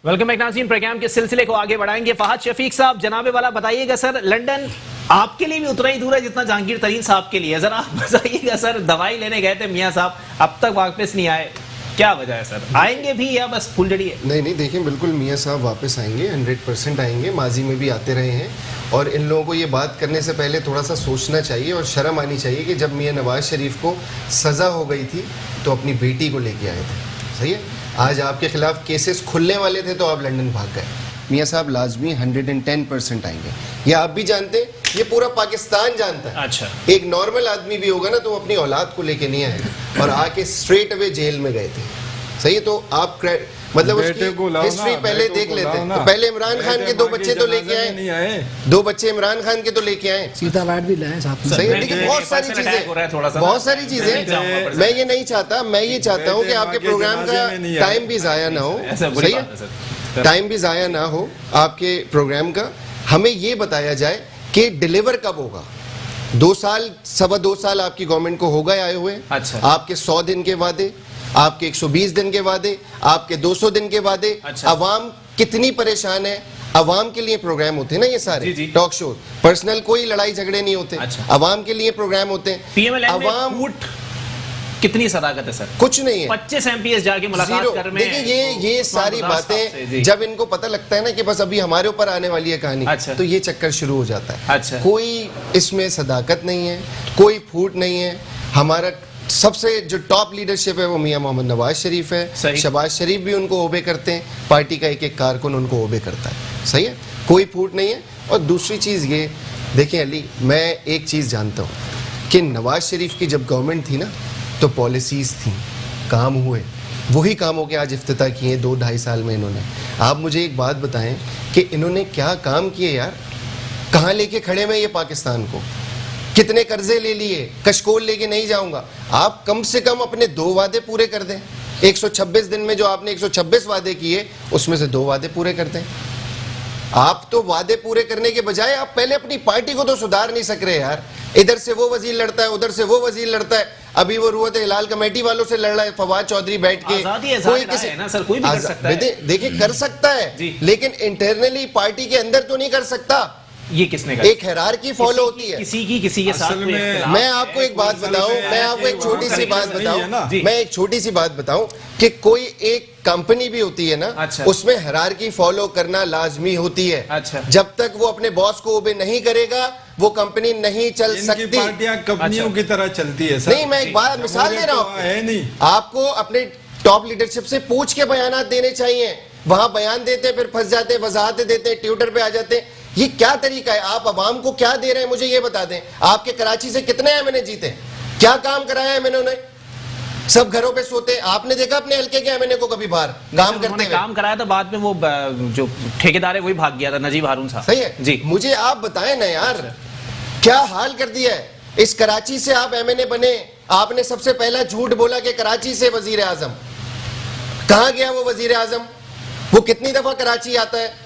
वेलकम बैक नाज़रीन, प्रोग्राम के सिलसिले को आगे बढ़ाएंगे। फहद शफीक साहब, जनाबे वाला बताइएगा सर, लंदन आपके लिए भी उतना ही दूर है जितना जहांगीर तरीन साहब के लिए, जरा बताइएगा सर। दवाई लेने गए थे मियां साहब, अब तक वापस नहीं आए, क्या वजह है सर? आएंगे भी या बस फुलझड़ी है? नहीं, देखिए बिल्कुल मियां साहब वापस आएंगे, 100% आएंगे, माजी में भी आते रहे हैं। और इन लोगों को ये बात करने से पहले थोड़ा सा सोचना चाहिए और शर्म आनी चाहिए कि जब मियां नवाज शरीफ को सज़ा हो गई थी तो अपनी बेटी को लेके आए थे। सही है, आज आपके खिलाफ केसेस खुलने वाले थे तो आप लंदन भाग गए। मियां साहब लाजमी 110% आएंगे, ये आप भी जानते, ये पूरा पाकिस्तान जानता है। अच्छा, एक नॉर्मल आदमी भी होगा ना तो वो अपनी औलाद को लेके नहीं आएगा, और आके स्ट्रेट अवे जेल में गए थे। सही है, तो आप मतलब उसकी हिस्ट्री पहले देख लेते हैं। तो पहले इमरान खान के 2 बच्चे तो लेके आए, 2 बच्चे इमरान खान के तो लेके आए, सीता वाट भी लाए साथ में। सही है, लेकिन बहुत सारी चीजें मैं ये नहीं चाहता, मैं ये चाहता हूँ कि आपके प्रोग्राम का टाइम भी जाया ना हो। सही है, टाइम भी जाया ना हो आपके प्रोग्राम का। हमें ये बताया जाए कि डिलीवर कब होगा। 2 साल 2.25 साल आपकी गवर्नमेंट को हो गए आए हुए। अच्छा, आपके 100 दिन के वादे, आपके 120 दिन के वादे, आपके 200 दिन के वादे। अच्छा, अवाम कितनी परेशान है, अवाम के लिए प्रोग्राम होते हैं ना ये सारे टॉक शो, पर्सनल कोई लड़ाई झगड़े नहीं होते। अच्छा, अवाम के लिए प्रोग्राम होते हैं। अवाम कितनी सदाकत है सर? कुछ नहीं है, 25 MPs जाके मुलाकात कर में। देखिए ये सारी बातें जब इनको पता लगता है ना कि बस अभी हमारे ऊपर आने वाली है कहानी। अच्छा, तो ये चक्कर शुरू हो जाता है। अच्छा, कोई इसमें सदाकत नहीं है, कोई फूट नहीं है। हमारा सबसे जो टॉप लीडरशिप है वो मियां मोहम्मद नवाज शरीफ है। शहबाज शरीफ भी उनको ओबे करते हैं, पार्टी का एक कारकुन उनको ओबे करता है। सही है, कोई फूट नहीं है। और दूसरी चीज़ ये देखें अली, मैं एक चीज़ जानता हूँ कि नवाज शरीफ की जब गवर्नमेंट थी ना तो पॉलिसीज़ थी, काम हुए, वही कामों के आज इफ्तिताह किए 2-2.5 साल में इन्होंने। आप मुझे एक बात बताएं कि इन्होंने क्या काम किए यार, कहाँ लेके खड़े में ये पाकिस्तान को, कितने कर्जे ले लिए। कशकोल लेके नहीं जाऊंगा, आप कम से कम अपने 2 वादे पूरे कर दें। 126 दिन में जो आपने 126 वादे किए उसमें से 2 वादे पूरे कर दें। आप तो वादे पूरे करने के बजाय आप पहले अपनी पार्टी को तो सुधार नहीं सक रहे यार। इधर से वो वजीर लड़ता है, उधर से वो वजीर लड़ता है। अभी वो रुवत हिलाल कमेटी वालों से लड़ रहा है फवाद चौधरी बैठ के। कोई किसी है ना सर, कोई भी कर सकता है। देखिए कर सकता है, लेकिन इंटरनली पार्टी के अंदर तो नहीं कर सकता। ये किसने कहा? एक हिरारकी फॉलो होती है किसी के साथ में। मैं आपको एक बात बताऊं, मैं आपको एक छोटी सी बात बताऊं, मैं एक छोटी सी बात बताऊं कि कोई एक कंपनी भी होती है ना, उसमें हिरारकी फॉलो करना लाजमी होती है। जब तक वो अपने बॉस को ओबे नहीं करेगा वो कंपनी नहीं चल सकती। पार्टियां कंपनियों की तरह चलती है सर। नहीं, मैं एक बात मिसाल दे रहा हूँ। आपको अपने टॉप लीडरशिप से पूछ के बयान देने चाहिए। वहां बयान देते फिर फंस जाते, वजाहतें देते, ट्विटर पे आ जाते। ये क्या तरीका है? आप अवाम को क्या दे रहे हैं मुझे ये बता दें। आपके कराची से कितने एमएनए जीते? क्या काम कराया है एमएनए ने? सब घरों पे सोते। आपने देखा अपने हल्के के एमएनए को कभी बाहर काम करते हुए? काम कराया था, बाद में वो जो ठेकेदार है वही भाग गया था, नजीब हारून साहब। सही है जी। मुझे आप बताएं ना यार, क्या हाल कर दिया है इस कराची से। आप एमएनए बने, आपने सबसे पहला झूठ बोला कि कराची से वजीर आजम। कहां गया वो वजीर आजम? वो कितनी दफा कराची आता है?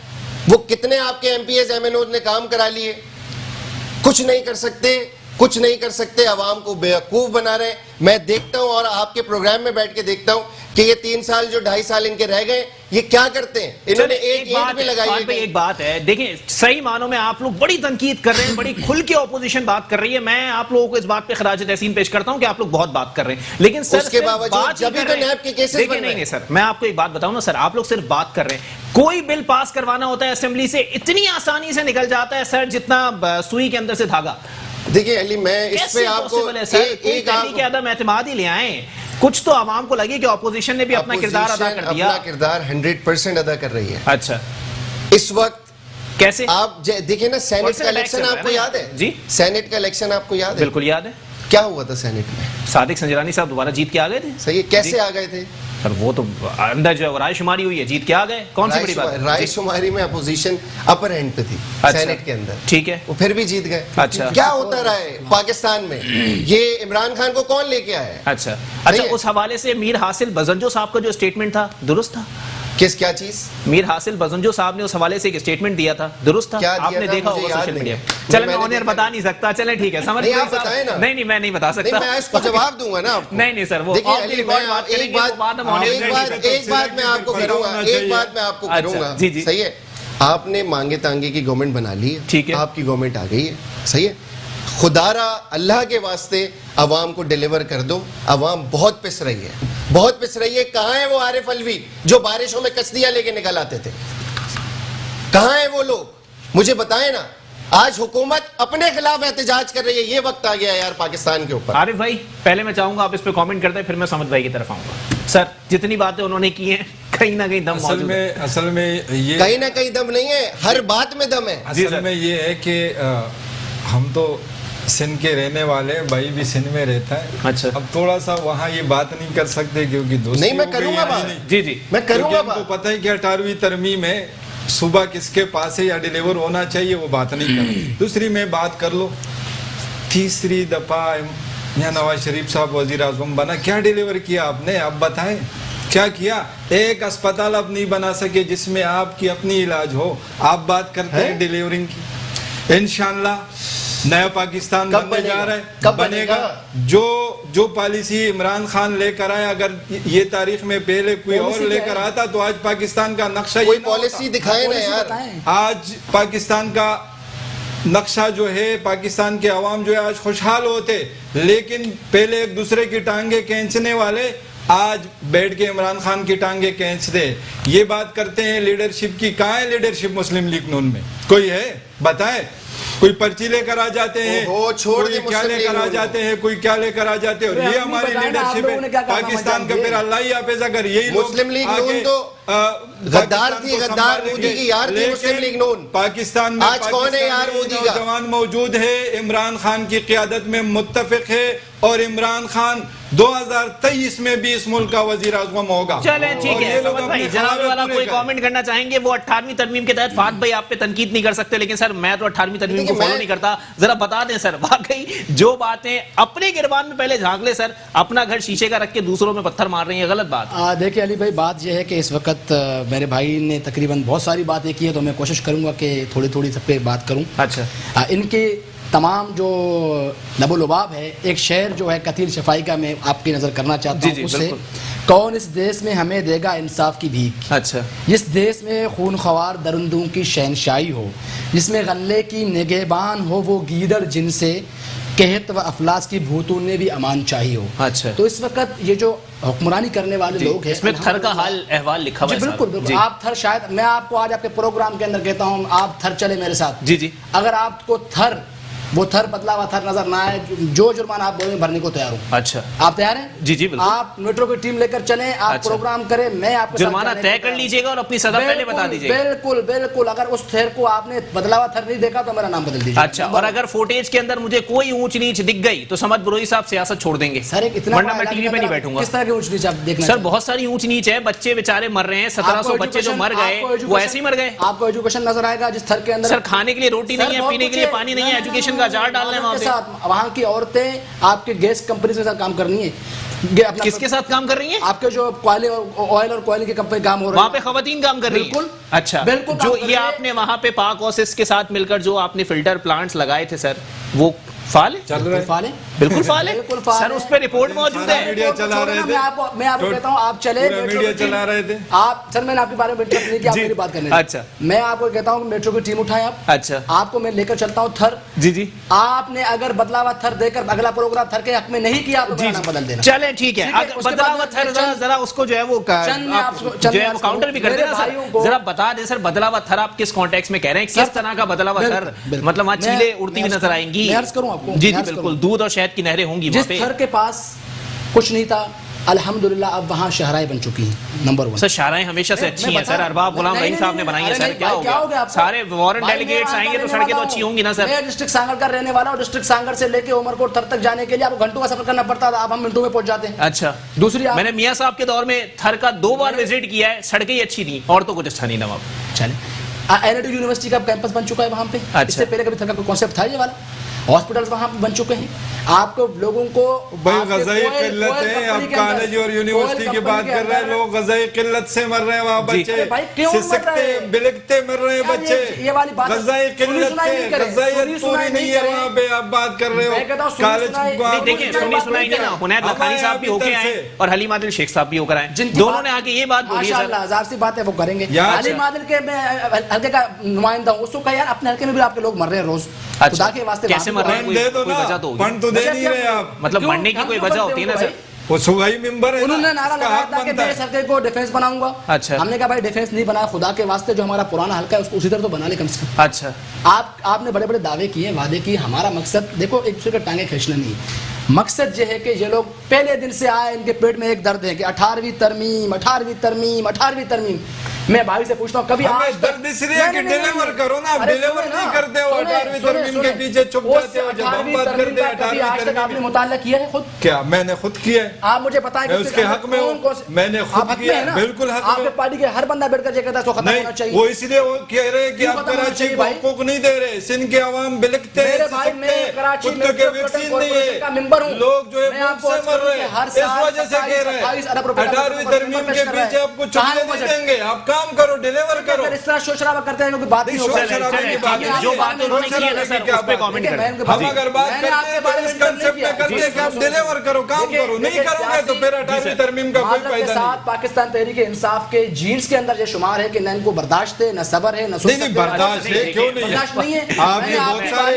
वो कितने आपके एमपीएस एमएनओ ने काम करा लिए? कुछ नहीं कर सकते, कुछ नहीं कर सकते। आवाम को बेवकूफ बना रहे। मैं देखता हूं और आपके प्रोग्राम में बैठ के देखता हूं कि ये 3 साल जो 2.5 साल इनके रह गए, ये क्या करते हैं? इन्होंने एक ईंट भी लगाई है। एक बात है, देखिए सही मानों में आप लोग बड़ी तनकीद कर रहे हैं, बड़ी खुल के ऑपोजिशन बात कर रही है। मैं आप लोगों को इस बात पे खराज तहसीन पेश करता हूं कि आप लोग बहुत बात कर रहे हैं, लेकिन सर उसके बावजूद जब भी तो नैब के केसेस बन रहे हैं। नहीं सर, मैं आपको एक बात बताऊं ना सर, आप लोग सिर्फ बात कर रहे हैं। कोई बिल पास करवाना होता है असेंबली से इतनी आसानी से निकल जाता है सर जितना सुई के अंदर से धागा। देखिए अली, मैं इस पे आपको एक आदम एतमाद ही ले आए। कुछ तो आवाम को लगे कि ऑपोजिशन ने भी अपना किरदार अदा कर दिया। अपना किरदार 100% अदा कर रही है। अच्छा, इस वक्त कैसे? आप देखिए ना, सेनेट का इलेक्शन आपको याद है जी? सेनेट का इलेक्शन आपको याद है? बिल्कुल याद है। क्या हुआ था सेनेट में? सादिक संजरानी साहब दोबारा जीत के आ गए थे। सही है, कैसे आ गए थे सर? वो तो अंदर जो रायशुमारी हुई है, जीत के आ गए। कौन सी बड़ी बात है? रायशुमारी में अपोजिशन अपर एंड पे थी। अच्छा, सेनेट के अंदर। ठीक है, वो फिर भी जीत गए। अच्छा, क्या होता रहा है पाकिस्तान में? ये इमरान खान को कौन लेके आया है? अच्छा, उस हवाले से मीर हासिल बजंजो साहब का जो स्टेटमेंट था दुरुस्त था? क्या चीज? मीर हासिल बजंजो साहब ने उस हवाले से एक स्टेटमेंट दिया था, दुरुस्त था? आपने देखा होगा सोशल मीडिया। चले, मैं ऑन एयर बता नहीं सकता। चले ठीक है, समझ गए। आप बताएं ना। नहीं, मैं नहीं बता सकता। मैं इसको जवाब दूंगा ना आपको। नहीं सर, वो एक बात मैं आपको करूंगा। जी, सही है। आपने मांगे तांगे की गवर्नमेंट बना ली है, ठीक है, आपकी गवर्नमेंट आ गई है, सही है। खुदारा अल्लाह के वास्ते अवाम को डिलीवर कर दो। अवाम बहुत पिस रही है, बहुत पिस रही है। कहां है वो आरिफ अलवी जो बारिशों में कश्तियां लेके निकल आते थे? कहां है वो लोग? मुझे बताएं ना। आज हुकूमत अपने खिलाफ एहतजाज कर रही है। ये वक्त आ गया यार पाकिस्तान के ऊपर। आरिफ भाई, पहले मैं चाहूंगा आप इस पे कमेंट करते हैं, फिर मैं समद भाई की तरफ आऊंगा। सर, जितनी बातें उन्होंने की हैं, कहीं ना कहीं दम मौजूद है। असल में ये कहीं ना कहीं दम नहीं है, हर बात में दम है। असल में ये है कि हम तो सिंध के रहने वाले, भाई भी सिंध में रहता है। अच्छा, अब थोड़ा सा वहाँ ये बात नहीं कर सकते क्योंकि दोस्ती नहीं, मैं करूंगा बात। जी, मैं करूंगा बात। तो पता है कि 18वीं तरमीम में सुबह किसके पास है या डिलीवर होना चाहिए, वो बात नहीं कर। दूसरी में बात कर लो, तीसरी दफा यहाँ नवाज शरीफ साहब वजीर आजम बना, क्या डिलीवर किया आपने? आप बताएं क्या किया? एक अस्पताल आप नहीं बना सके जिसमें आपकी अपनी इलाज हो। आप बात करते हैं डिलीवरिंग की। इंशाल्लाह नया पाकिस्तान बनने जा रहा है, कब बनेगा? जो पॉलिसी इमरान खान लेकर आया, अगर ये तारीख में पहले कोई और लेकर आता तो आज पाकिस्तान का नक्शा कोई पॉलिसी दिखाए ना यार। आज पाकिस्तान का नक्शा जो है, पाकिस्तान के अवाम जो है आज खुशहाल होते, लेकिन पहले एक दूसरे की टांगे खींचने वाले आज बैठ के इमरान खान की टांगे खींचते। ये बात करते हैं लीडरशिप की। कहाँ है लीडरशिप मुस्लिम लीग नून में? कोई है? बताए। कोई पर्ची लेकर आ जाते हैं, कोई क्या लेकर आ जाते हैं, कोई क्या लेकर आ जाते हैं। और ये हमारी लीडरशिप है पाकिस्तान का। फिर अल्लाह ही हाफिज। अगर यही मुस्लिम लीग नून तो गद्दार थी, गद्दार मोदी की यार थी मुस्लिम लीग नून। पाकिस्तान में आज कौन है यार मोदी का? जवान मौजूद है, इमरान खान की क़ियादत में मुत्तफिक है और इमरान खान 2023 में भी इस मुल्क का वजीर आज़म होगा। चले ठीक है, भाई जनाब वाला कोई कमेंट करना चाहेंगे? वो 18वीं तरमीम के तहत फात भाई आप पे तनकीद नहीं कर सकते, लेकिन सर मैं तो 18वीं तरमीम को फॉलो नहीं करता। जरा बता दें सर, वाकई जो बातें अपने गिरबान में पहले झांक ले सर, अपना घर शीशे का रख के दूसरों में पत्थर मार रही है, गलत बात। देखिए अली भाई, बात यह है कि इस वक्त मेरे भाई ने तकरीबन बहुत सारी बातें की है, तो मैं कोशिश करूंगा कि थोड़ी थोड़ी सब पे बात करूं। अच्छा, इनके तमाम जो लबोलुबाब है, एक शेर जो है कतील शफाई का मैं आपकी नजर करना चाहता हूँ उससे, कौन इस देश में हमें देगा इंसाफ की भीख। अच्छा। जिस देश में खूनख्वार दरिंदों की शहनशाही हो, जिसमें गल्ले की निगहबान हो वो गीदड़ जिनसे कहत व अफलास की भूतों ने भी अमान चाहिए हो। अच्छा। तो इस वक्त ये जो हुक्मरानी करने वाले लोग हैं, इसमें थर का हाल अहवाल लिखा हुआ है। बिल्कुल बिल्कुल। आप थर, शायद मैं आपको आज आपके प्रोग्राम के अंदर कहता हूँ आप थर चले मेरे साथ। जी जी। अगर आपको थर, वो थर बदला हुआ थर नजर ना आए, जो जुर्माना आप बोलें भरने को तैयार हूँ। अच्छा। आप तैयार हैं? जी जी बिल्कुल। आप मेट्रो की टीम लेकर चलें, आप अच्छा। प्रोग्राम करें, मैं आपको जुर्माना तय कर लीजिएगा और अपनी सजा पहले बता दीजिएगा। बिल्कुल बिल्कुल। अगर उस थर को आपने बदला हुआ थर नहीं देखा तो मेरा नाम बदल दीजिए। अच्छा। और अगर फुटेज के अंदर मुझे कोई ऊंच नीच दिख गई तो समझ बरोई साहब सियासत छोड़ देंगे। सर एक इतना वरना मैं टीवी पे नहीं बैठूंगा। किस तरह की ऊंच नीच आप देखना? सर बहुत सारी ऊंच नीच है, बच्चे बेचारे मर रहे हैं, 1700 बच्चे जो मर गए वो ऐसे ही मर गए। आपको एजुकेशन नजर आएगा जिस थर के अंदर? सर खाने के लिए रोटी नहीं है, पीने के लिए पानी नहीं है, एजुकेशन का जार डालना है वहाँ पे। वहाँ की औरतें आपके गैस कंपनी के साथ काम करनी है। किसके साथ काम कर रही हैं? आपके जो ऑयल और कोयले की कंपनी काम हो रही है, वहाँ पे खवातीन काम कर रही हैं। बिल्कुल। अच्छा। बिल्कुल। जो ये आपने वहाँ पे पाक ऑसिस के साथ मिलकर जो आपने फिल्टर प्लांट्स लगाए थे सर, वो फाल है? चल रहे फाल है, बिल्कुल फाल है। बिल्कुल फाल सर है। उस पर रिपोर्ट मौजूद है। मीडिया चला रहे थे। मैं आपको कहता हूँ आप चले, मीडिया चला रहे थे आप। सर मैंने आपके बारे में इंटरप्ट नहीं किया, आप मेरी बात करने दें। अच्छा। मैं आपको कहता हूँ मेट्रो की टीम उठाए आप। अच्छा। आपको मैं लेकर चलता हूँ थर। जी जी। आपने अगर बदला हुआ थर देकर अगला प्रोग्राम थर के हक में नहीं किया तो मेरा नाम बदल देना। चले ठीक है। बदला हुआ थर जरा उसको जो है वो काउंटर भी कर देना सर। जरा बता दे सर, बदला हुआ थर आप किस कॉन्टेक्स्ट में कह रहे हैं, किस तरह का बदला हुआ थर? मतलब वहाँ चीलें उड़ती हुई नजर आएंगी। जी जी बिल्कुल। दूध और शहद की नहरें होंगी वहाँ पे। जिस थर के पास कुछ नहीं था, अल्हम्दुलिल्लाह अब वहाँ शहराएं बन चुकी हैं। नंबर 1 सर शाहराएं हमेशा से अच्छी हैं सर। अरबाब गुलाम रहीम साहब ने बनाई है सर। क्या हो गया? सारे फॉरेन डेलीगेट्स आएंगे तो सड़कें तो अच्छी होंगी ना सर। मैं डिस्ट्रिक्ट सांगड़ का रहने वाला हूँ। डिस्ट्रिक्ट सांगड़ से लेके उमरकोट थर तक जाने के लिए आपको घंटों का सफर करना पड़ता था, अब हम मिनटों में पहुंच जाते हैं। अच्छा। दूसरी मैंने मियाँ साहब के दौर में थर का 2 बार विजिट किया है, सड़कें ही अच्छी थी और तो कुछ अच्छा नहीं था वहाँ। चले एनआईटी यूनिवर्सिटी का कैंपस बन चुका है वहाँ पे। इससे पहले कभी थर का कोई कॉन्सेप्ट था ये वाला? हॉस्पिटल्स वहाँ पे बन चुके हैं। आपको लोगों को भाई गज़ाई किल्लत है। आप कॉलेज और यूनिवर्सिटी की बात कर रहे हैं, लोग गज़ाई किल्लत से मर रहे हैं वहाँ बच्चे, सिसकते बिलकते मर रहे हैं बच्चे। ये वाली बात गज़ाई किल्लत से, गज़ाइयत पूरी नहीं है वहाँ पे। आप बात कर रहे हो कॉलेज। देखिए सुनी सुनाई नहीं ना, हुनैर लखानी साहब भी होके आए और हलीम आदिल शेख साहब भी होकर आए, दोनों ने आके ये बात बोली है सर। हजार सी बात है वो करेंगे। हलीम आदिल के मैं हल्के का नुमाइंदा हूँ, उसको कहा यार अपने हल्के में भी आपके लोग मर रहे हैं रोज, खुदा के वास्ते कैसे मर रहे हैं? कोई वजह तो फंड तो दे नहीं रहे आप। मतलब मरने की कोई वजह होती है ना सर। वो सुगाई मेंबर है, उन्होंने नारा लगाया था कि मैं सड़के को डिफेंस बनाऊंगा। अच्छा। हमने कहा भाई डिफेंस नहीं बनाया, खुदा के वास्ते जो हमारा पुराना हल्का है उसको उसी तरह तो बना ले कम से कम। अच्छा। आपने बड़े बड़े दावे किए, वादे किए। हमारा मकसद देखो एक दूसरे का टांगे खींचना नहीं, मकसद ये है कि ये लोग पहले दिन से आए, इनके पेट में एक दर्द है कि 18वीं तरमीम 18वीं तरमीम 18वीं तरमीम। मैं भाई से पूछता हूँ कभी आज दर्द इसलिए कि डिलीवर करो ना, डिलीवर नहीं करते हो। 18वीं तरमीम के पीछे चुप जाते हो जब हम बात करते हैं। 18वीं तरमीम आपने मुताल्ला किया है खुद? क्या मैंने खुद किया है? आप मुझे बताएं कि उसके हक में हूं, मैंने खुद किया है। बिल्कुल हक में। आपके पार्टी के हर बंदा बैठकर ये कहता है इसको खत्म होना चाहिए। वो इसलिए वो कह रहे हैं कि आप कराची को हकूक नहीं दे रहे, सिंध के अवाम बिलखते हैं, कुत्ते के वैक्सीन नहीं है, लोग जो है भूख से मर रहे हैं, इस वजह से कह रहे हैं 18वीं तरमीम के पीछे आपको चुनने नहीं देंगे। आप काम करो, डिलीवर करो। इस तरह शोर शराबा करते हैं क्योंकि बात नहीं हो रही है। जो बात उन्होंने की है ना सर उस पे कमेंट करें। हम अगर बात करते हैं तो इस कांसेप्ट में करते हैं कि आप डिलीवर करो, काम करो। नहीं करोगे तो फिर 18वीं तरमीम का कोई फायदा नहीं। पाकिस्तान तहरीक इंसाफ के जीन्स के अंदर ये शुमार है कि न इनको बर्दाश्त है, न सब्र है, न नहीं बर्दाश्त है। क्यों नहीं है? आपने बहुत सारे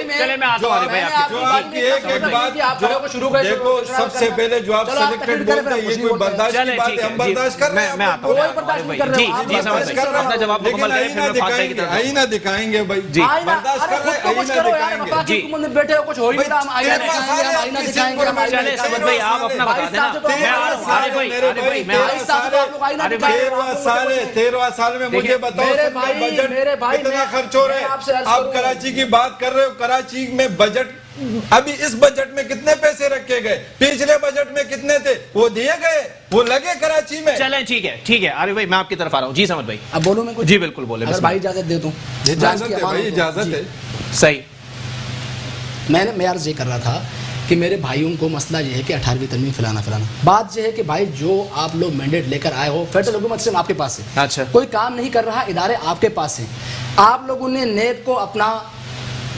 जो आपकी एक बात शुरू कर देखो, सबसे पहले जो आप सिलेक्टेड बोलते हैं ये कोई बर्दाश्त की बात है? हम बर्दाश्त कर रहे हैं। मैं आता हूं, अपना जवाब मुकम्मल करें फिर मैं फातह की तरफ आईना दिखाएंगे भाई जी। बर्दाश्त कर रहे हैं, आईना दिखाएंगे जी। बैठे हो कुछ हो ही नहीं रहा, हम आईना दिखाएंगे। चले समझ भाई आप अपना बता देना। मैं आ रहा हूं। अरे भाई मैं 13वां साल में मुझे बताओ बजट कितना खर्च हो रहा है? आप कराची की बात कर रहे हो, कराची में बजट अभी इस बजट में कितने पैसे रखे गए? पिछले बजट में कितने थे? वो दिए गए, वो लगे कराची में। चलें ठीक है अरे भाई मैं आपकी तरफ आ रहा हूँ जी। समझ भाई अब बोलूं मैं कुछ? जी बिल्कुल बोले। अगर भाई इजाजत दे दूं? इजाजत है भाई, इजाजत है। सही। मैं अर्ज ये कर रहा था कि मेरे भाइयों को मसला ये है कि 18वीं तरमीम फलाना। बात ये है कि भाई जो आप लोग मैंडेट लेकर आए हो फेडरल हुकूमत से आपके पास है। अच्छा। कोई काम नहीं कर रहा, इदारे आपके पास हैं। आप लोगों ने नेब को अपना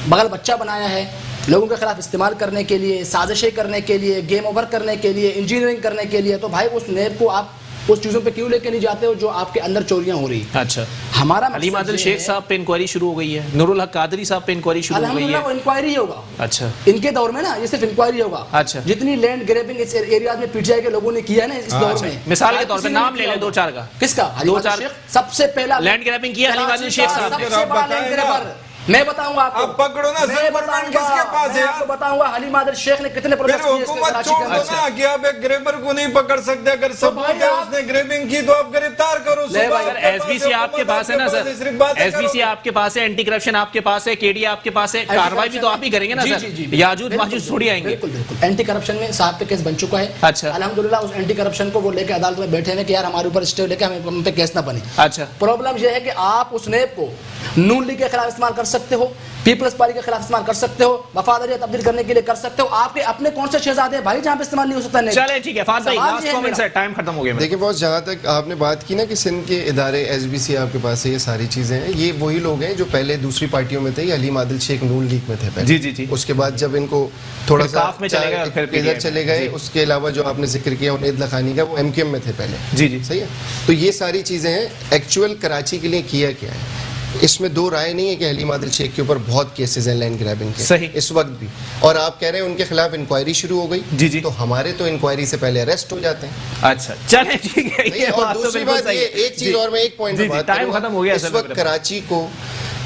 बगल बच्चा बनाया है, लोगों के खिलाफ इस्तेमाल करने के लिए, साजिशें करने के लिए, गेम ओवर करने के लिए, इंजीनियरिंग करने के लिए, तो भाई उस नेब को आप उस चीजों पे क्यों लेके नहीं जाते हो जो आपके अंदर चोरियां हो रही। अच्छा, हमारा अलीम आदिल शेख साहब पे इंक्वायरी शुरू हो गई है, नूरुल हक कादरी साहब पे इंक्वायरी शुरू हो गई है। इंक्वायरी होगा। अच्छा, इनके दौर में ना ये सिर्फ इंक्वायरी होगा। अच्छा, जितनी लैंड ग्रैबिंग इस एरियाज में पीटीआई के लोगों ने किया है ना इस दौर में, मिसाल के तौर पे नाम ले लें 2-4 का। किसका? 2-4 सबसे पहला लैंड ग्रैबिंग किया अलीम आदिल शेख साहब ने। सबसे बड़ा लैंड ग्रैबर मैं बताऊंगा आपको। अब पकड़ो ना, मैं किसके पास है? आपको बताऊंगा अलीम आदिल शेख ने कितने प्रोजेक्ट किए इसके कराची के अंदर। अच्छा, कि आप एक ग्रेबर को नहीं पकड़ सकते, अगर सबूत है उसने ग्रेबिंग की तो आप गिरफ्तार करो। अगर एसबीसी आपके पास है ना सर, एसबीसी आपके पास है, एंटी करप्शन आपके पास है, केडी आपके पास है, कार्रवाई भी तो आप ही करेंगे ना सर, याजूद माजूद थोड़ी आएंगे। बिल्कुल बिल्कुल, एंटी करप्शन में साहब पे केस बन चुका है। अच्छा, अल्हम्दुलिल्लाह उस एंटी करप्शन को वो लेके अदालत में बैठे हैं कि यार हमारे ऊपर स्टे लेके हम पे केस ना बने। अच्छा, प्रॉब्लम ये है कि आप उस नेब को नून लीग के खिलाफ इस्तेमाल कर सकते हो, पीपल्स पार्टी के खिलाफ इस्तेमाल कर सकते हो, वफादारी तब्दील करने के लिए कर सकते हो। आपके अपने कौन से शहजादे हैं भाई जहां पे इस्तेमाल नहीं हो सकता? चले ठीक है, फाद भाई लास्ट कमेंट सर, टाइम खत्म हो गया। देखिए बॉस, जहां तक आपने बात की ना कि सिंध के इदारे एसबीसी आपके पास है, ये सारी चीजें हैं, ये वही लोग हैं जो पहले दूसरी पार्टियों में थे। ये अलीम आदिल शेख नून लीग में थे पहले। जी जी जी। उसके बाद जब इनको थोड़ा सा इधर चले गए, उसके अलावा जो आपने जिक्र किया उनैद लखानी का, वो एमकेएम में थे पहले। जी जी, सही है। तो ये सारी चीजें हैं। एक्चुअल कराची के लिए किया क्या है, इसमें दो राय नहीं है कि अलीम आदिल शेख के ऊपर बहुत केसेस हैं लैंड ग्रैबिंग के सही इस वक्त भी, और आप कह रहे हैं उनके खिलाफ इंक्वायरी शुरू हो गई। जी जी, तो हमारे तो इंक्वायरी से पहले अरेस्ट हो जाते हैं। अच्छा चले ठीक है। ये और दूसरी बात ये, एक चीज और मैं एक पॉइंट बात टाइम खत्म हो गया। इस वक्त कराची को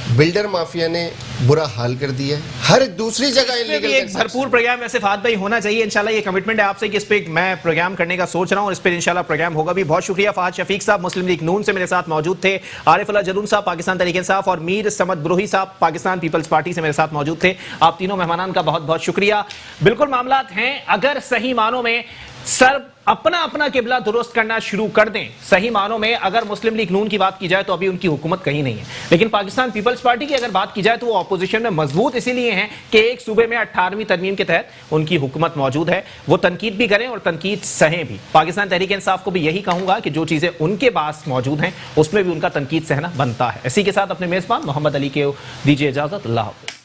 बिल्डर माफिया ने बुरा हाल कर दिया है, हर दूसरी जगह इल्लीगल। एक भरपूर प्रोग्राम वैसे फाद भाई होना चाहिए इंशाल्लाह। ये कमिटमेंट है आपसे कि इस पे मैं प्रोग्राम करने का सोच रहा हूं और इस पे इंशाल्लाह प्रोग्राम होगा भी। बहुत शुक्रिया। फहद शफीक साहब मुस्लिम लीग नून से मेरे साथ मौजूद थे, आरिफ अल्लाह जलून साहब पाकिस्तान तहरीक इंसाफ और मीर समद ब्रोही साहब पाकिस्तान पीपल्स पार्टी से मेरे साथ मौजूद थे। आप तीनों मेहमानान का बहुत बहुत शुक्रिया। बिल्कुल मामलात हैं, अगर सही मानों में सर अपना अपना किबला दुरुस्त करना शुरू कर दें, सही मानों में अगर मुस्लिम लीग नून की बात की जाए तो अभी उनकी हुकूमत कहीं नहीं है, लेकिन पाकिस्तान पीपल्स पार्टी की अगर बात की जाए तो वो ऑपोजिशन में मजबूत इसीलिए हैं कि एक सूबे में 18वीं तरमीम के तहत उनकी हुकूमत मौजूद है। वो तनकीद भी करें और तनकीद सहें भी। पाकिस्तान तहरीक इंसाफ को भी यही कहूंगा कि जो चीजें उनके पास मौजूद हैं उसमें भी उनका तनकीद सहना बनता है। इसी के साथ अपने मेजबान मोहम्मद अली के दीजिए इजाजत। अल्लाह हाफ़िज़।